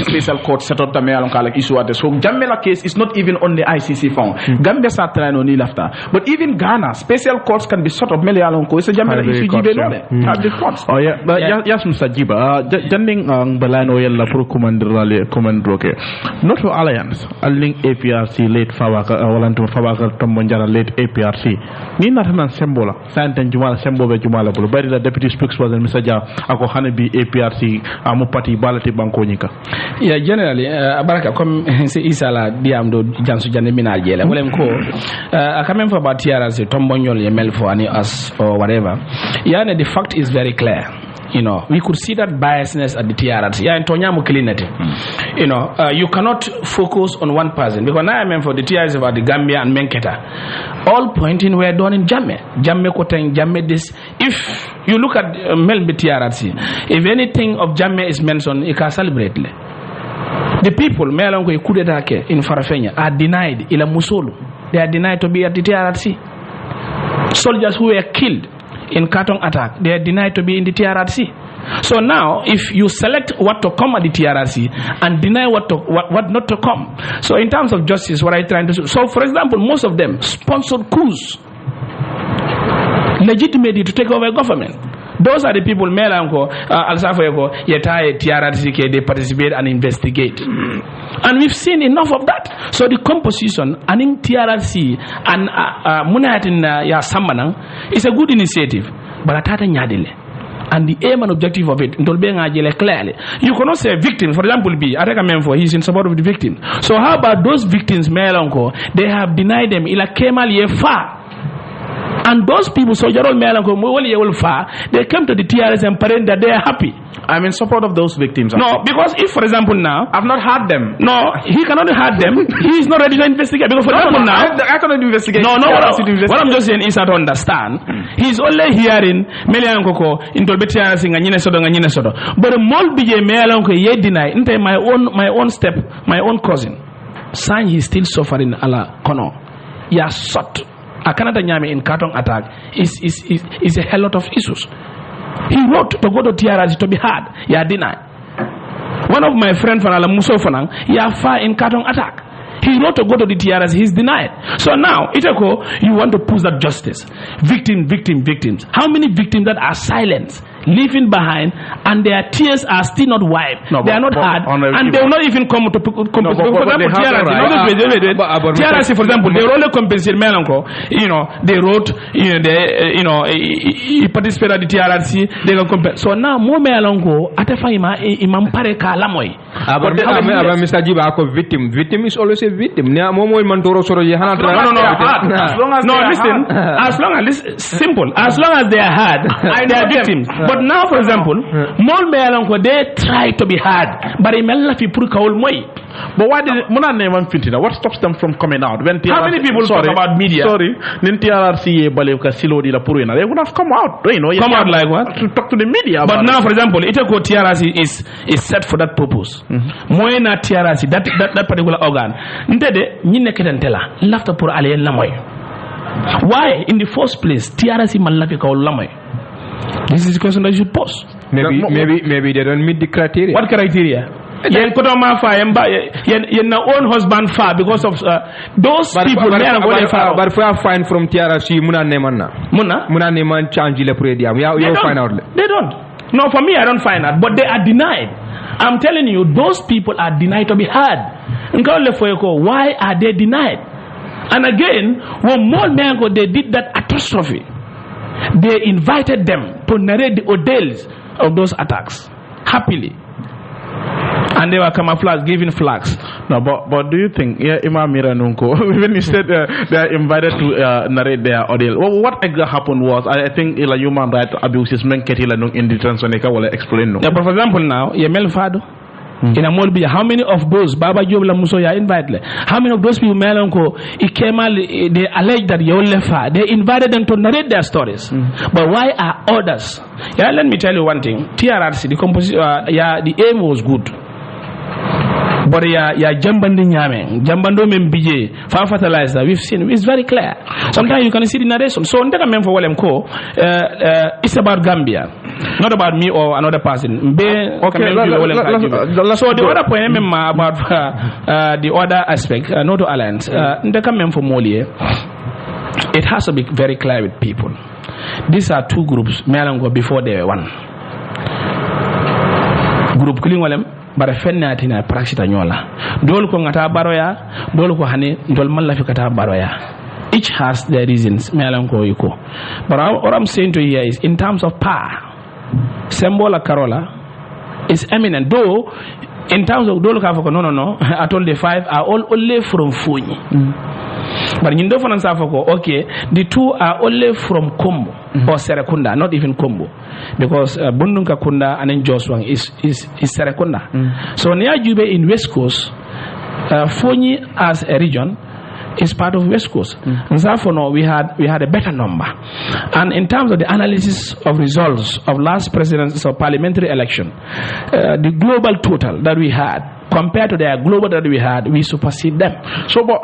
special court set up tame alon kala issue at so Gambia case is not even on the ICC phone. Gambia sa try no ni lafta, but even Ghana special courts can be set up mele alon ko so Gambia issue jibe no have the courts. Oh yeah, but yes Mr. Jiba janding balano yella pour commander okay not for alliance alling APRC late fawaka walanto fawaka tombo njara late APRC ni natana sembola santen jumala sembobe jumala bulu bari la deputy spokesperson Mr. Dia ako hanabi APRC amu parti balati banko nyika yeah generally baraka comme c'est isala diam do jansu jande minal jele wolem ko quand même for about TRC tombo nyol ye mel for any us or whatever yeah the fact is very clear. We could see that biasness at the TRRC. Yeah, and Tonyamu Kilinete. You cannot focus on one person because now I mean for the TRRC about the Gambia and Menketa, all pointing were done in Jamme. Jamme Koteng, Jamme this. If you look at Melbe TRRC, if anything of Jamme is mentioned, you can celebrate. The people, Melango Kudetake in Farafenya, are denied Ila Musolu. They are denied to be at the TRRC. Soldiers who were killed in Katong attack, they are denied to be in the TRRC. So now, if you select what to come at the TRRC and deny what not to come, so in terms of justice, what are you trying to do? So, for example, most of them sponsored coups, legitimately to take over government. Those are the people, Melanco, Alsafo, Yetae, TRRC, they participate and investigate. And we've seen enough of that. So the composition, and TRRC and Munatin Yasamanang is a good initiative. But Atata Nyadile. And the aim and objective of it, clearly. You cannot say victims, for example, I recommend for he's in support of the victim. So how about those victims, Melanco, they have denied them, ila kemal yefa. And those people, so Jarol Melanco, they came to the TRS and parade that they are happy. I'm in support of those victims. No, because if, for example, now I've not had them. No, he cannot have them. He is not ready to investigate. Because for example, now I cannot investigate. No, what I'm just saying is that to understand. He's only hearing Melanco into TRS and Nina Sodo. But the more BJ Melanco ye deny into my own cousin. Sign he's still suffering ala kono. Ya sot. A Canada Nyame in Katong attack is a hell lot of issues. He wrote to go to TRRC to be hard. Yeah, denied. One of my friends from Alamuso Fanang, he have fire in Katong attack. He wrote to go to the TRS, he's denied. So now, Itako, you want to push that justice. Victims. How many victims that are silenced, leaving behind, and their tears are still not wiped? No, they are not heard, and they will not even come to compensate. For example, TRS, for example, they will only compensate Melanco. They wrote, he participated at the TRC, they can compensate. So now, more Melanco, Atafaima, Imam Pareka Lamoy. Mr. Jiba, victim is always a victim. No, listen. As long as this simple, as long as they are hard, they are victims. But now, for example, they try to be hard, but but why did what stops them from coming out? When how many people talk about media? Sorry, they would have come out. Come out like what? To talk to the media. But now, for example, Itako TRC is set for that purpose. Moena TRC, that particular organ. Why, in the first place, TRC Malafika or Lamay? This is the question that you should pose. Maybe they don't meet the criteria. What criteria? Yen Kotoma fa yen na own husband fa because of those people. But if we are fine from TRC, muna neman change le prediam. You find out. They don't. No, for me, I don't find out. But they are denied. I'm telling you, those people are denied to be heard. Why are they denied? And again, when more Mango they did that catastrophe, they invited them to narrate the ordeals of those attacks happily. And they were camouflaged, giving flags. No, but do you think, Imam Miranunko, when you said they are invited to narrate their ordeal, what exactly happened was, I think human rights abuses in the Transvanica will explain. Yeah, but for example now, Yemel Fado, in a Molbia, how many of those Baba Jobla Musoya invited? How many of those people Melanco, they allege that Yolefa, they invited them to narrate their stories. But why are others? Yeah, let me tell you one thing. TRRC, the aim was good. But jambandi nyame, jambando membije, fa fertilizer, we've seen, it's very clear. Sometimes you can see the narration. So it's about Gambia, not about me or another person. Okay, so the other point about the other aspect, not to alliance, it has to be very clear with people. These are two groups, Melango before they were one. Group Kulingwalem. Bara fenna tina praxita nyola dol ko ngata baroya dol ko hani dol malla fi kata baroya. Each has their reasons melanko yiko. But what I'm saying to you here is in terms of power, Sembola Carola is eminent, though in terms of dol ka no I told the five are all only from Funi. But in the okay, the two are only from Kombo or Serekunda, not even Kombo, because Bundunka Kunda and then Joswang is Serekunda. So near Jube in West Coast, Foni as a region is part of West Coast. And therefore, we had a better number. And in terms of the analysis of results of last presidential parliamentary election, the global total that we had compared to their global that we had, we supersede them. So, but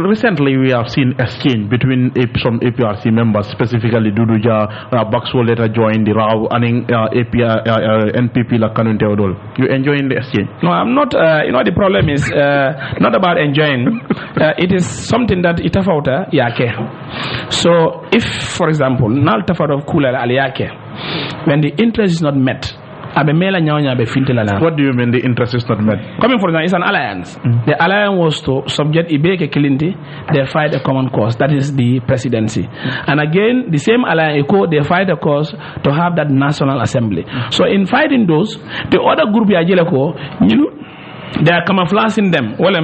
recently we have seen exchange between some APRC members, specifically Duduja, Baxo later joined the RAW, and NPP la Kanun Teodol. You enjoying the exchange? No, I'm not. The problem is not about enjoying. It is something that itafauta yake. So, if, for example, now tafauta kula aliyake, when the interest is not met, what do you mean the interest is not met? Coming for example, it's an alliance. The alliance was to subject Ibeke Kilindi, they fight a common cause, that is the presidency. And again, the same alliance, they fight a cause to have that national assembly. So in fighting those, the other group, they are camouflaging them. Well,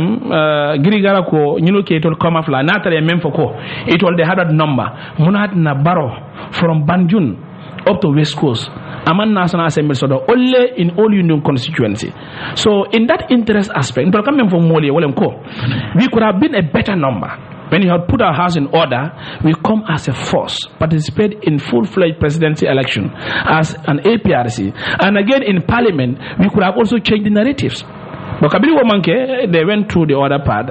Girigara ko ke tol camouflage. Natale memfo ko. It all they had that number. Munat na baro from Banjul up to West Coast. Aman National Assembly, so only in all union constituency. So in that interest aspect, we could have been a better number. When you have put our house in order, we come as a force, participate in full-fledged presidency election as an APRC. And again in parliament, we could have also changed the narratives. But kabili wo manke, they went through the other part.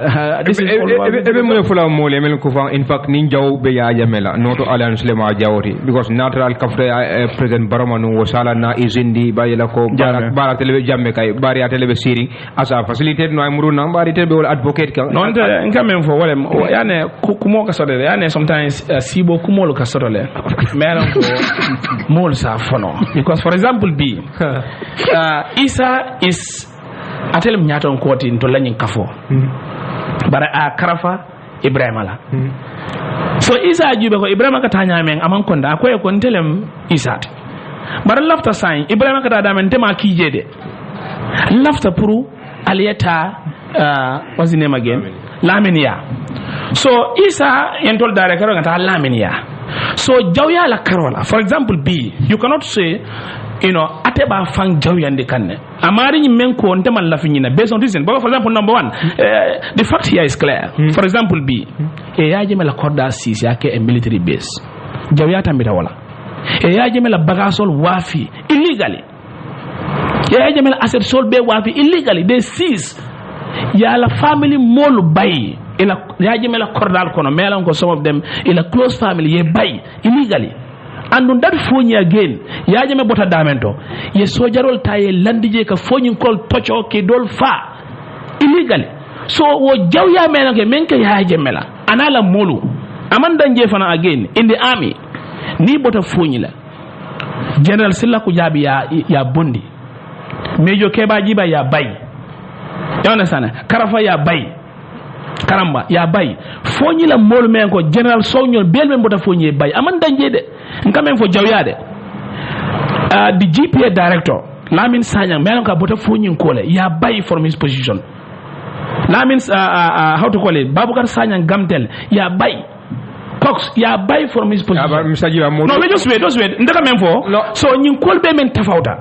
This is ebe mo fula mo le men ko fa in fact nin jaw be ya jamela noto alliance le ma jawri because natural kafta president barama no sala na izindi bayela ko bara tele jamme kay bari tele siri asa facilitated no amuru na bari tele wol advocate kan non nka men fo wala yane kumo ka sodele yane sometimes sibo kumo lo ka sodele melan ko mol sa fono because for example B Isa is atelem nyaton koti to lanyin kafo bara a karafa Ebrima la so Isa jube ko Ebrima ka tanya men aman konda akoy ko telem Isa bara lafta sign Ebrima ka da men tema kijede lafta puru aliyata what's the name again lamin ya so Isa yentol dare karo ngata lamin ya so jawya la karola for example B you cannot say ateba fang jawyande kanne amari men ko on temal lafinyina based on reason for example number 1 the fact here is clear for example B yaje mela korda sis yake a military base jawyata mbita wala yaje mela bagasol wafi illegally yaje mela asset sol be wafi illegally they seize ya la family molu bay ila yaje mela kordal kono melan ko some of them ila close family ye bay illegally and on that phone again yaje me bota damento ye sojarol taye landije ka phone kol tocho ke dol fa illegally so wo jawya mena ke menke yaje mela anala molu amanda nje fana again in the army ni bota phone la general silla ku jabi ya bondi mejo keba jiba ya bay you understand karafa ya bay karamba ya bay fonyi la mol men ko general soñol bel men bota fonyi bay aman danje de ngam men fo jawyade the GPA director lamin Sanyang men ko bota fonyi ko le ya bay from his position lamin how to call it Babukar Sanyang gamtel ya bay Cox ya bay from his position no we just wait ndaka men fo so nyin kolbe men tafawta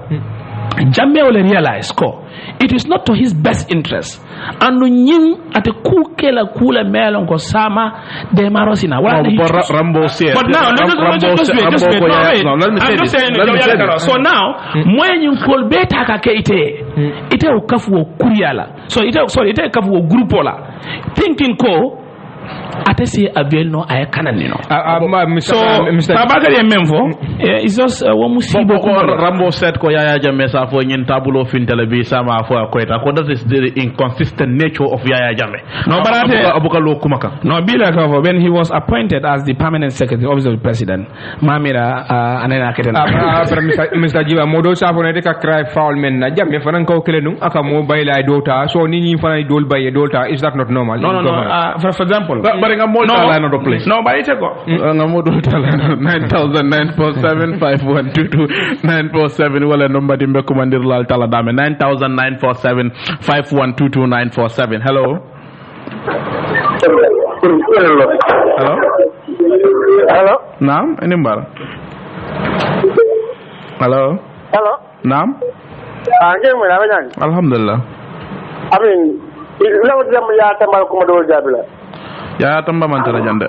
jamme will realize ko it is not to his best interest and nyim ate kukela kula melon ko sama de marosina wala Rambo said but now just wait so now moyen nyim kol beta ka keite ite o kafu kuriala so ite kafu groupe la thinking ko ate si avel no ay kananino so babakar ye memfo is just wo musibo ko Rambo said ko Yaya Jammeh sa fo nyin tabulo fin telebi sama fo ko eta ko that is the inconsistent nature of Yaya Jammeh no barate abukalo kumaka no bila ka when he was appointed as the permanent secretary office of the president mamira anena ketena Mr. Jiba modo sa fo ne ka cry foul men na Jammeh fanan ko kelenu aka mo baylay dota so ni ñi fana dol baye dota is that not normal no for example but nga mo tala no place no ba ite ko nga mo do tala 99475122 wala number di mbe commander lal tala dame 99475122 hello naam inimbar hello naam alhamdulillah amin law jam ya tamal ko do jabila ya tamba man tara jande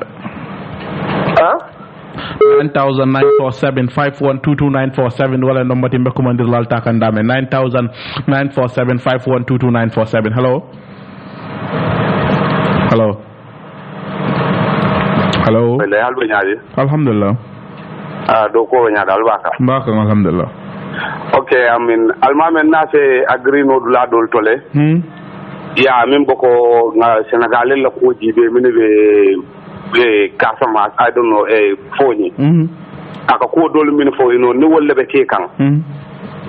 99475122 wala no mati mbe commander lal takandame 99475122 hello wala halbe nyaade alhamdulillah do ko nyaade albaka alhamdulillah okay amin almamen nase agree no dula dol tole ya min boko nga Senegal la ko jibe min be Casamance I don't know foni aka ko dol min fo no ni wolle be ke kan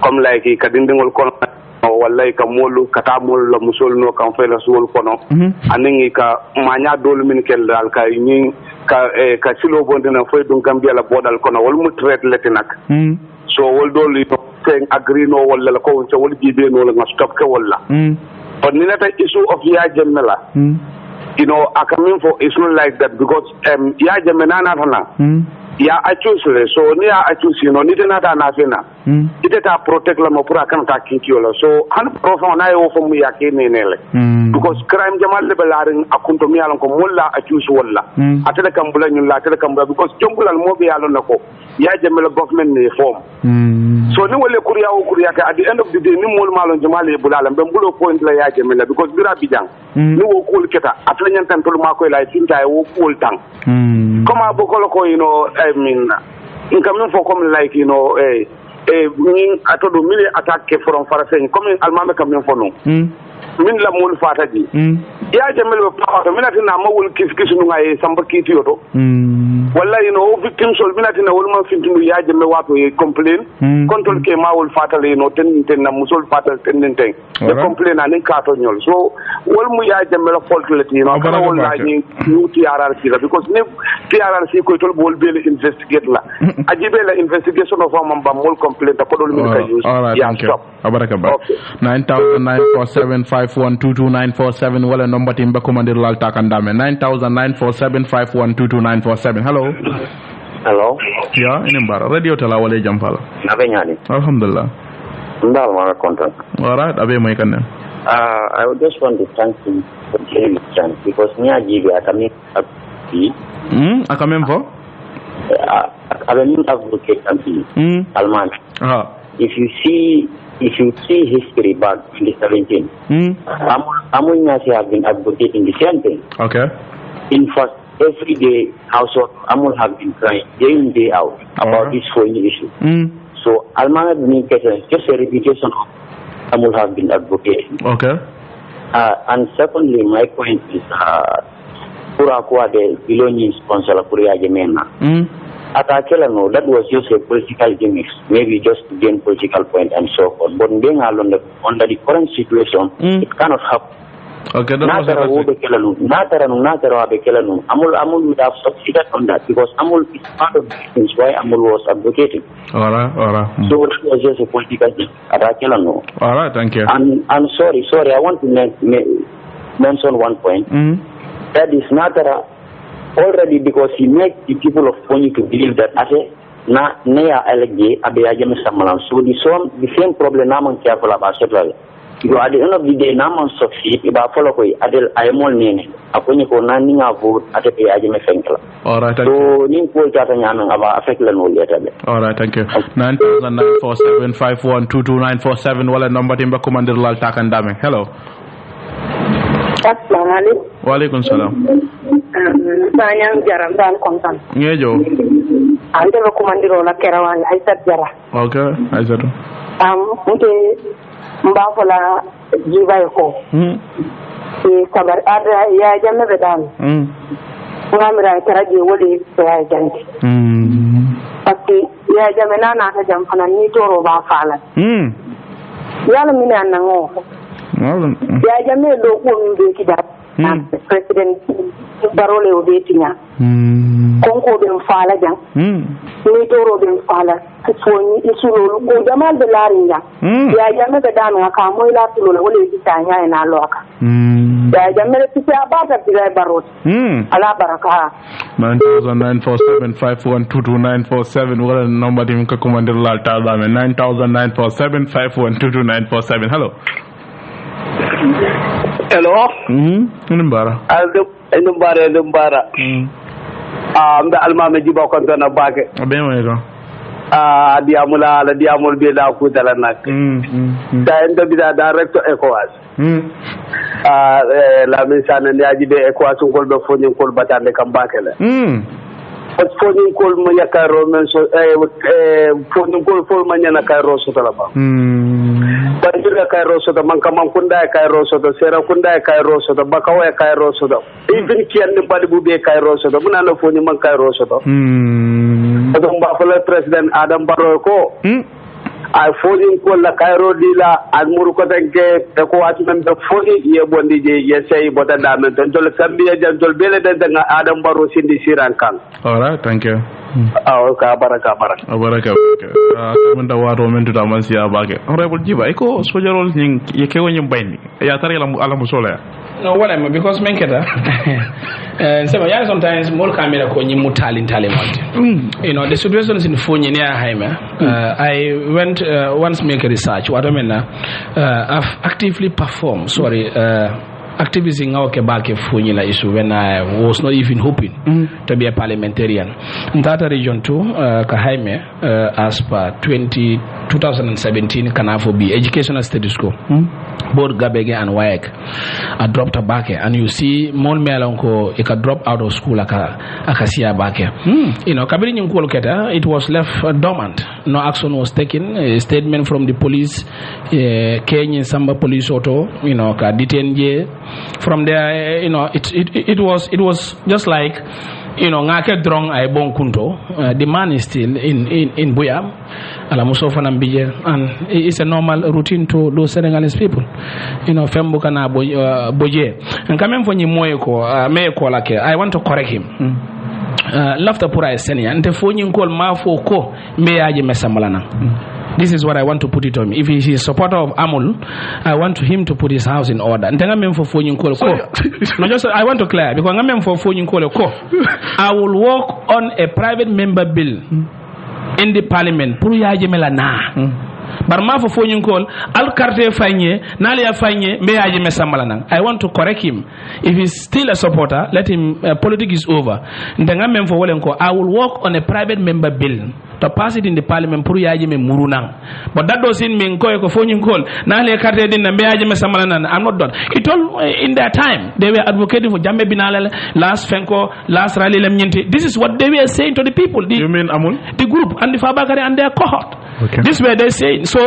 comme like ka dindingol kono wallahi ka molu kata mol la musol no kan fe la sul kono aningi ka manya dol min kel dal ka ni ka silo bondina fo dum Gambia la bodal kono wol mu trade letinak so wol dol thing agree no walla ko so wol jibe no la stop ke walla but the issue of Yajamela, I come in for issue like that because Yajamena ya accuse le so ni ya accuse no ni tena ta na fina ite ta protect la mo pura kan ta kinki la so han profond na yo fo mu ya ke ne le because crime jamal le balarin akunto mi alon ko mulla accuse walla atele kam bula nyun la atele kam bula because jongulal mo be yalon nako ya jamel government ne form so ni wole kuriya ka at the end of the day ni mol malon jamal e bulala be bulo point la ya jamel because bira bidang ni wo kul keta atele nyan tan tol ma ko la tinta e wo kul tang comment bokolo ko I mean in coming for come like min atodo mili attaque from farafin comme almame coming for no min la mol fata ji ya jamel be pawato minati na mawul kis nu ngay samba kiti yoto walla victim sol minati na wol man fintu ya jamel wato e complain control ke mawul fata le ten na musol fata ten ten de complain ani kato nyol so wol mu ya jamel fault le kala wol la ni TRRC la because ne TRRC ko tol bol be investigate la ajibe la investigation of am ba mol complain ta ko dol min ka use ya stop abaraka ba 9947512297 wala number timbe commander lal takandame 9947512297 hello ina mbara radio tala wala jampala nabe nyani alhamdulillah ndal ma content all right abe may kanne I would just want to thank you for giving me a chance because me ajibe akami akamem fo abemin advocate ampi alman if you see history back in the 17, Amunyasi have been advocating the same thing. Okay. In fact, every day, household Amul have been crying day in, day out about this whole issue. So, Almana Communication is just a repetition of Amul have been advocating. Okay. And secondly, my point is, Kurakua de Biloni sponsor Kuria Jemena. No, that was just a political gimmick, maybe just to gain political point and so forth. But being under the current situation, it cannot happen. Okay, that was Amul would have succeeded on that because Amul is part of the reasons why Amul was advocating. All right. So that was just a political gimmick. All right, thank you. And I'm sorry, I want to mention one point. That is Natara. Already because he made the people of Pony to believe that na LG Abeyajem Samalam. So the same problem Naman careful about several. Because at the end of the day, Naman succeed about follow Adel Ayamol Nene. Aponi ko naning vote at the Ajem Fenkla. All right, thank you. So Nimpo Jatanyan about affect the no later. All right, thank you. 9947512297 wala number timba commander lal takandame. Hello. Assalamualaikum. Waalaikumsalam. Sanyang jarra dan kontan. Ngejo. Ante ko komandiro la kerawan Aisat jarra. Okay, Aisat. Mungkin mbak fola jibai ko. Sabar ada ya jamme bedan. Ngamira keraji wali saya janti. Pasti ya jamme nana ta jam fana ni toro ba fala. Yalla min nango. Ya jamme do ko min be kida. President Barole Obetinya. Konko bin fala jang. Ni toro bin fala. Soni isulo ko jamal de larinya. Ya jamme da danu aka moy la tulo wala yitanya ina loka. Ya jamme de tisa abata bila barot. Ala baraka. 9947512297 wala number dim ka commander lal ta dame 9947512297 hello. Hello. Numbara. Numbara. Mbe almame jiba ko dona bake. Be mo ko. Diamula la diamul be la ku dala nak. Da endo bi da director ECOWAS. Lamin sana ne aji be ECOWAS ngol be foni ngol batande kam bake la. Foni ngol mo yakaro men so foni ngol fol ma nyana kayro so tala ba. Banjira kayro so da man kam kunda kayro so da sera kunda kayro so da bakawa kayro so da even kiyan ni badi bu be kayro so da muna na foni man kayro so da adam ba fala president Adam Barrow ko ay foni ko la kayro dila almuru ko tanke e ko wati men da foni ye bondi je ye sey bota da men ton tol kambiya jam tol bele da Adam Barrow sindi siran kan. All right, thank you. ka baraka menda wato men tuta man siya bage honorable jiba iko sojarol ning yeke woni bayni ya tare ala musola no wala ma because men keta so yeah, sometimes more camera ko nyi mutali the situation is in Fonyi near Haime. I went once make a research what I mean I've actively performed activism in our Kebake Fonyi issue when I was not even hoping to be a parliamentarian in that region too Kahaime as per 2017 Kanafo B educational status quo both Gabege and Waek I dropped a back and you see Mon Melonko it can drop out of school akasia back Kabiri Nkolketa it was left dormant no action was taken a statement from the police Kenya Samba police auto ka detain from there it was just like ngake drong ay bon kunto the man is still in Buya ala musofa nambije and it's a normal routine to those Senegalese people fembu kana boje and come for moye ko me ko lake I want to correct him lafta pura Sanyang nte fonyi kol mafo ko me yaje mesamalana. This is what I want to put it on me. If he is a supporter of Amul, I want him to put his house in order. I want to clear because I will work on a private member bill in the parliament. But ma for call al carte fanye nalia fanye meaje mesambalana. I want to correct him. If he's still a supporter, let him politics is over. I will work on a private member bill to pass it in the parliament puruyaje me murunang. But that doesn't mean ko call nalia carte din meaje mesambalana. I'm not done. It all in their time they were advocating for Jambe Binale, last Fenko, last Rally Lemnyenti. This is what they were saying to the people. You mean Amul? The group and the Fabakari and their cohort. Okay. This way they say. So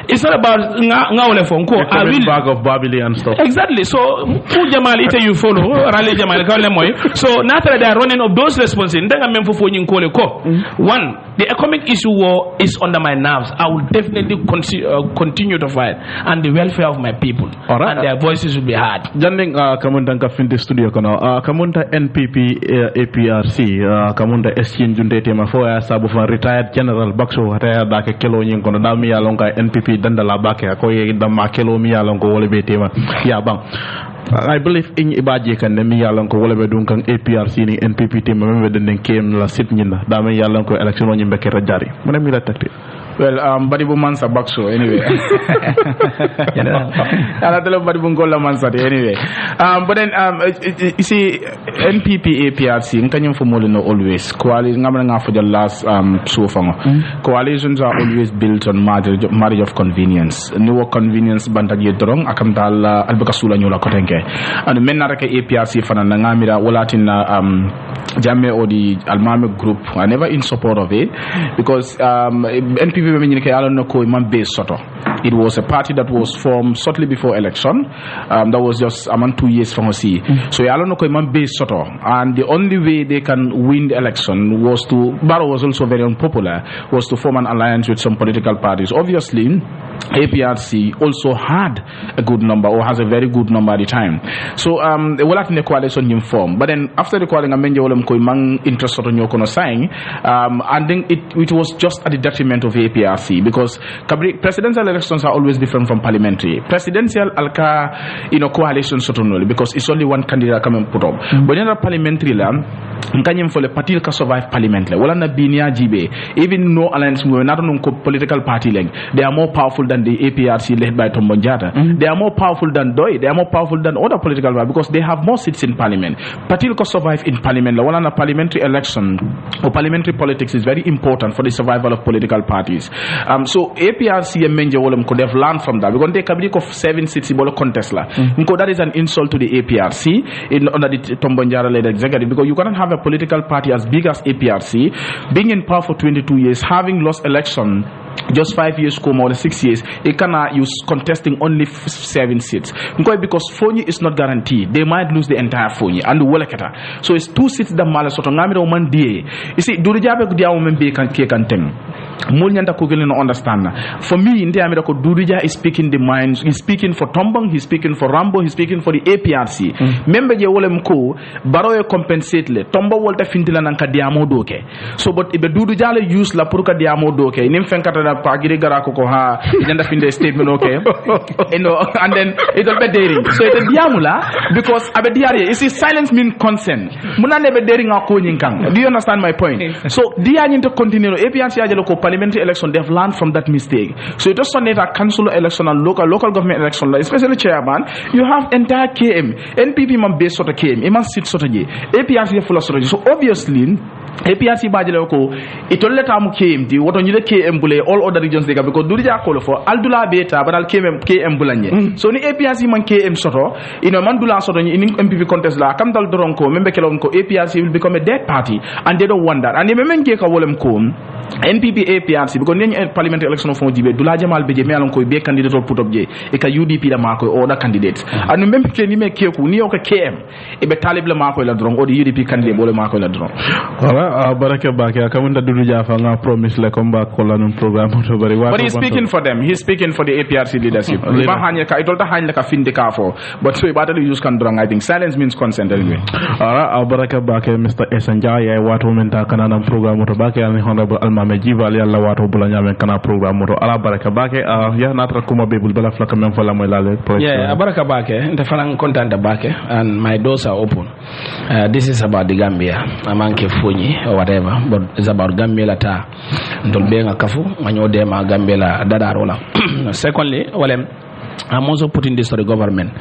it's not about ngawle fonko. I will bag of Babili and stuff. Exactly. So who Jamal ite you follow Rally Jamal kawle moy. So naturally they are running of those responsibilities. Ndenga memfo fonyi nkole ko. One, the economic issue war is under my nerves. I will definitely continue to fight and the welfare of my people. All right. And their voices will be heard. Janding kamunda ka fin studio kono. Kamunda NPP APRC kamunda SCN junde tema fo ya sabu fa retired general Bakso hata da ke kelo nyin kono da mi ya longa NPP dandala bake ko ye dama kelo mi ya longo wole be tema ya bang I believe in ibaje kan mi ya longo wole be dun kan APRC ni NPP tema membe den kem la sit nyina da mi ya longo election o nyimbe ke rajari mona mi la takti. Well, Badibu Mansa Bakso, anyway. Badibu Ngola Mansa, anyway. But then, you see, NPP APRC, Nkanyam for Molino always. For the last so far. Coalitions are always built on marriage of convenience. No convenience, Bantaji Drong, Akamdal, Albakasula Nula Kotenke. And the Menaraka APRC Fanangamira, Walatin Jame or the Almame group are never in support of it because NPP it was a party that was formed shortly before election. That was just among 2 years from OC. So and the only way they can win the election was to, Barrow was also very unpopular, was to form an alliance with some political parties. Obviously, APRC also had a good number or has a very good number at the time. So they were in the coalition in form. But then after the coalition, interest saying, and then it was just at the detriment of APRC because presidential elections are always different from parliamentary. Presidential coalition because it's only one candidate coming put up. But in the parliamentary land, for the party can survive parliamentary. Even no alliance not political party they are more powerful than the APRC led by Tombonjata. They are more powerful than DOI. They are more powerful than other political parties because they have more seats in parliament. Party can survive in parliament. A parliamentary election or parliamentary politics is very important for the survival of political parties. So APRC and Menja could have learned from that. Because they can be 7 seats in contest. That is an insult to the APRC under the Tombonjara led executive because you cannot have a political party as big as APRC being in power for 22 years, having lost election just 5 years or 6 years, it cannot use contesting only 7 seats. Because Fonyi is not guaranteed. They might lose the entire Fonyi and the Wolakata. So it's 2 seats that Mala Sotongamiro man die. You see, Durijabe Dia woman be can cake and tem. Mulyanta Kugilin understand. For me, in the America, Durija is speaking the minds. He's speaking for Tombong, he's speaking for Rambo, he's speaking for the APRC. Member je wolem ko Baroye compensate le. Tombo Walter Fintilan and Kadiamo doke. So, but if the Durija use La Purka Diamo doke, Nimfankata Pagiri Garako ha, it in the statement, okay? And then it'll be daring. So it's a diamula because abediari. You see, silence means consent. Muna never daring a kang. Do you understand my point? So diaring to continue. APNC local parliamentary election, they've learned from that mistake. So it doesn't need a council election and local government election, especially chairman. You have entire KM. NPP man base sort of KM. It must sit sort of APNC full of sort of. So obviously. APRC bajele ko itolle tamu KMD woto nyile KM bule all other regions dega because durija call for aldula beta but al KM bulanye so ni APRC man KM soto man dula soto ni MPP contest la kam dal doronko membe kelon ko APRC will become a dead party and they don't want that and men ke ka wolem ko NPP APRC because ni parliamentary election of jibe dula jamal beje me alon ko be candidate put up je e ka UDP da mako other candidates and membe ke ni me ke ku ni o ka KM e be talib la mako la doron o di UDP candidate bole mako la doron baraka bake kamunda dudu jafa nga promise le combat ko la non programme to bari but he's speaking for them, he's speaking for the APRC leadership ba hanya ka itolta hanya ka finde ka for but so ibata use kan drang I think silence means consent anyway ara baraka bake Mr. Sanyang ya watu menta kana nan programme to bake ani honorable almame jibal yalla watu bula nyame kana programme to ala baraka bake ya natra kuma bebul bala flaka men fala moy lale yeah baraka bake nda fanan content da bake and my doors are open this is about the Gambia amanke Fonyi or whatever, but it's about Gambia ta ndolbenga kafu manyode ma Gambia la dadarola. Secondly, I'm also putting this to the government.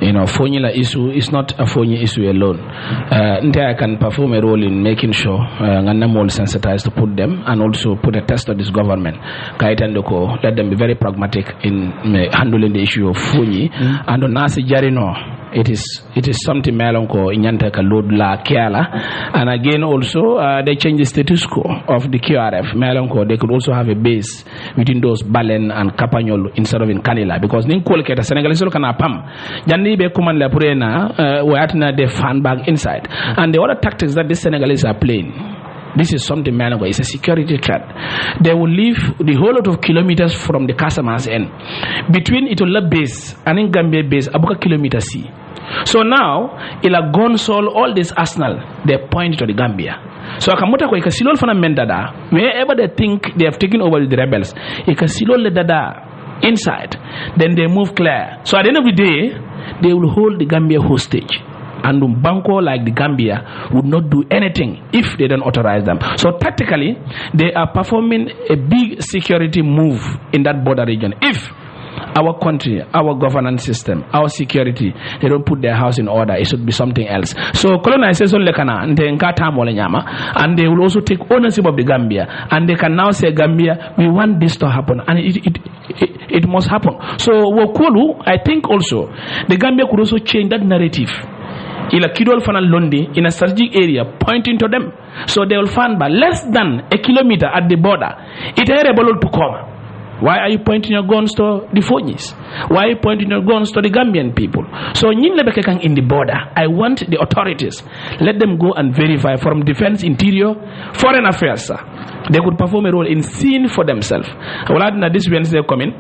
Fonyi la issue is not a Fonyi issue alone. I can perform a role in making sure Ngana sensitized to put them and also put a test to this government. Let them be very pragmatic in handling the issue of Fonyi and on Nasi Jarino. It is something melonko inyanta ka load la kiala and again also they change the status quo of the QRF melonko they could also have a base within those Balen and Kapanyol instead of in Kanila because nin kolketa Senegalese kana pam janni be kuman la purena waatna de fan bag inside and the other tactics that the Senegalese are playing. This is something Manago. It's a security threat. They will live the whole lot of kilometers from the Casamas end. Between Itola base and in Gambia base, about kilometer C. So now, ila gonsol all this arsenal, they point to the Gambia. So akamuta ko ikasilol fana mendada. Wherever they think they have taken over the rebels, ikasilol le dada inside. Then they move clear. So at the end of the day, they will hold the Gambia hostage. And Banco like the Gambia would not do anything if they don't authorize them. So tactically, they are performing a big security move in that border region. If our country, our governance system, our security, they don't put their house in order, it should be something else. So colonization lekana and they will also take ownership of the Gambia and they can now say Gambia, we want this to happen and it must happen. So Wokulu, I think also the Gambia could also change that narrative. Ila kidol fana londi in a strategic area pointing to them so they will find by less than a kilometer at the border it is able to come. Why are you pointing your guns to the Fonyis? Why are you pointing your guns to the Gambian people? So in the border, I want the authorities, let them go and verify from defense, interior, foreign affairs, sir. They could perform a role in seeing for themselves. This Wednesday coming,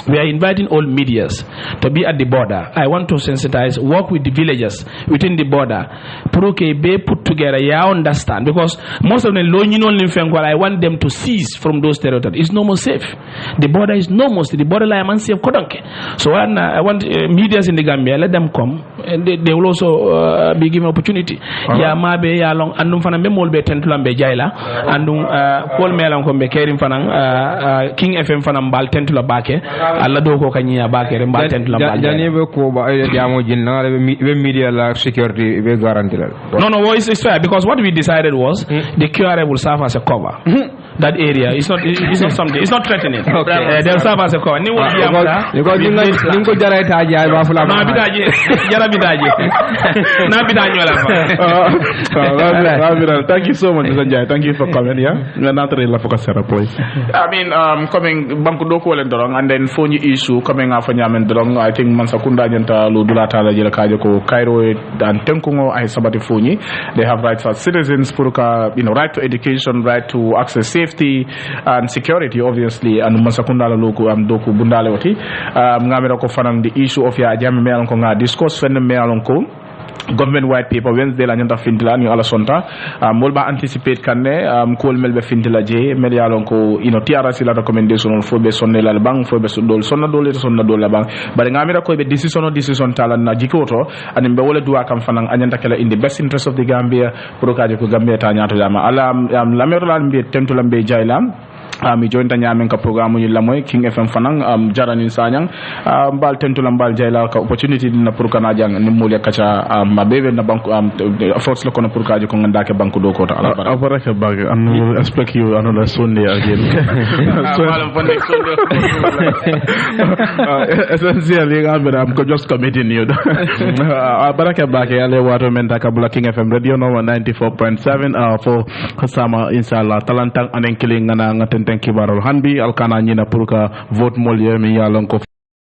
we are inviting all medias to be at the border. I want to sensitize, work with the villagers within the border. Be put together, I understand. Because most of the I want them to cease from those territories. It's no more safe. The border is no more safe. The borderline is unsafe. So I want medias in the Gambia, let them come. And they will also be given opportunity. Ya mabe ya long andum fana memol be tentulambe jaila andum Paul Melan ko be kerim fana King FM fana mbal tentula bake alla do ko kanyia bakere mbal tentula mbal jani be ko ba ay diamo jinna be media la security be guarantee. No, it's fair because what we decided was the QRA will serve as a cover. that area. It's not something. It's not threatening. Okay. They'll serve as a cover. Ni wodi yamda. Because ningo jara taji ay ba fula. Na bidaji. Jara bidaji. Na bidaji wala ma. Thank you so much, Sanjay. Thank you for coming. Yeah, we're not really focused on please. I mean, coming banku doko le dorong, and then phone issue coming after nyamen dorong. I think Mansakunda jenta lu dulata la jela kaje ko Cairo and Tenkungo ay sabati phone. They have rights as citizens, puruka, right to education, right to access safety and security, obviously. And Mansakunda la loku doku bundale wati. Ngamira ko fanang the issue of ya jami me alonko nga discourse fende me alonko. Government white paper Wednesday la nyanta fintila ni ala sonta molba anticipate kanne kol melbe fintila je mel ya lon ko TRC la recommendation fo be sonne la bang fo be dol sonna dol la bang bari ngamira ko be decision tala na jikoto anim be wala duwa kam fanan anyanta kala in the best interest of the Gambia pour kaje ko Gambia ta nyaato jama ala lamero la mbi tentu lambe jaylam mi jointa nyamen ka programme ni lamoy King FM fanang jarra ni Sanyang mbal tentu la mbal jayla ka opportunity dina pour kana jang ni mo le kacha ma bebe na banku force la kono pour kaje ko nganda ke banku do ko ta ala baraka bag and expect you another Sunday again so essentially I'm just committing you baraka bag ale wato men ka bula King FM radio no 94.7 for sama inshallah talantang anen killing ngana ngaten kibarol hanbi alkana nyina pour ka vote mol yemi yalon ko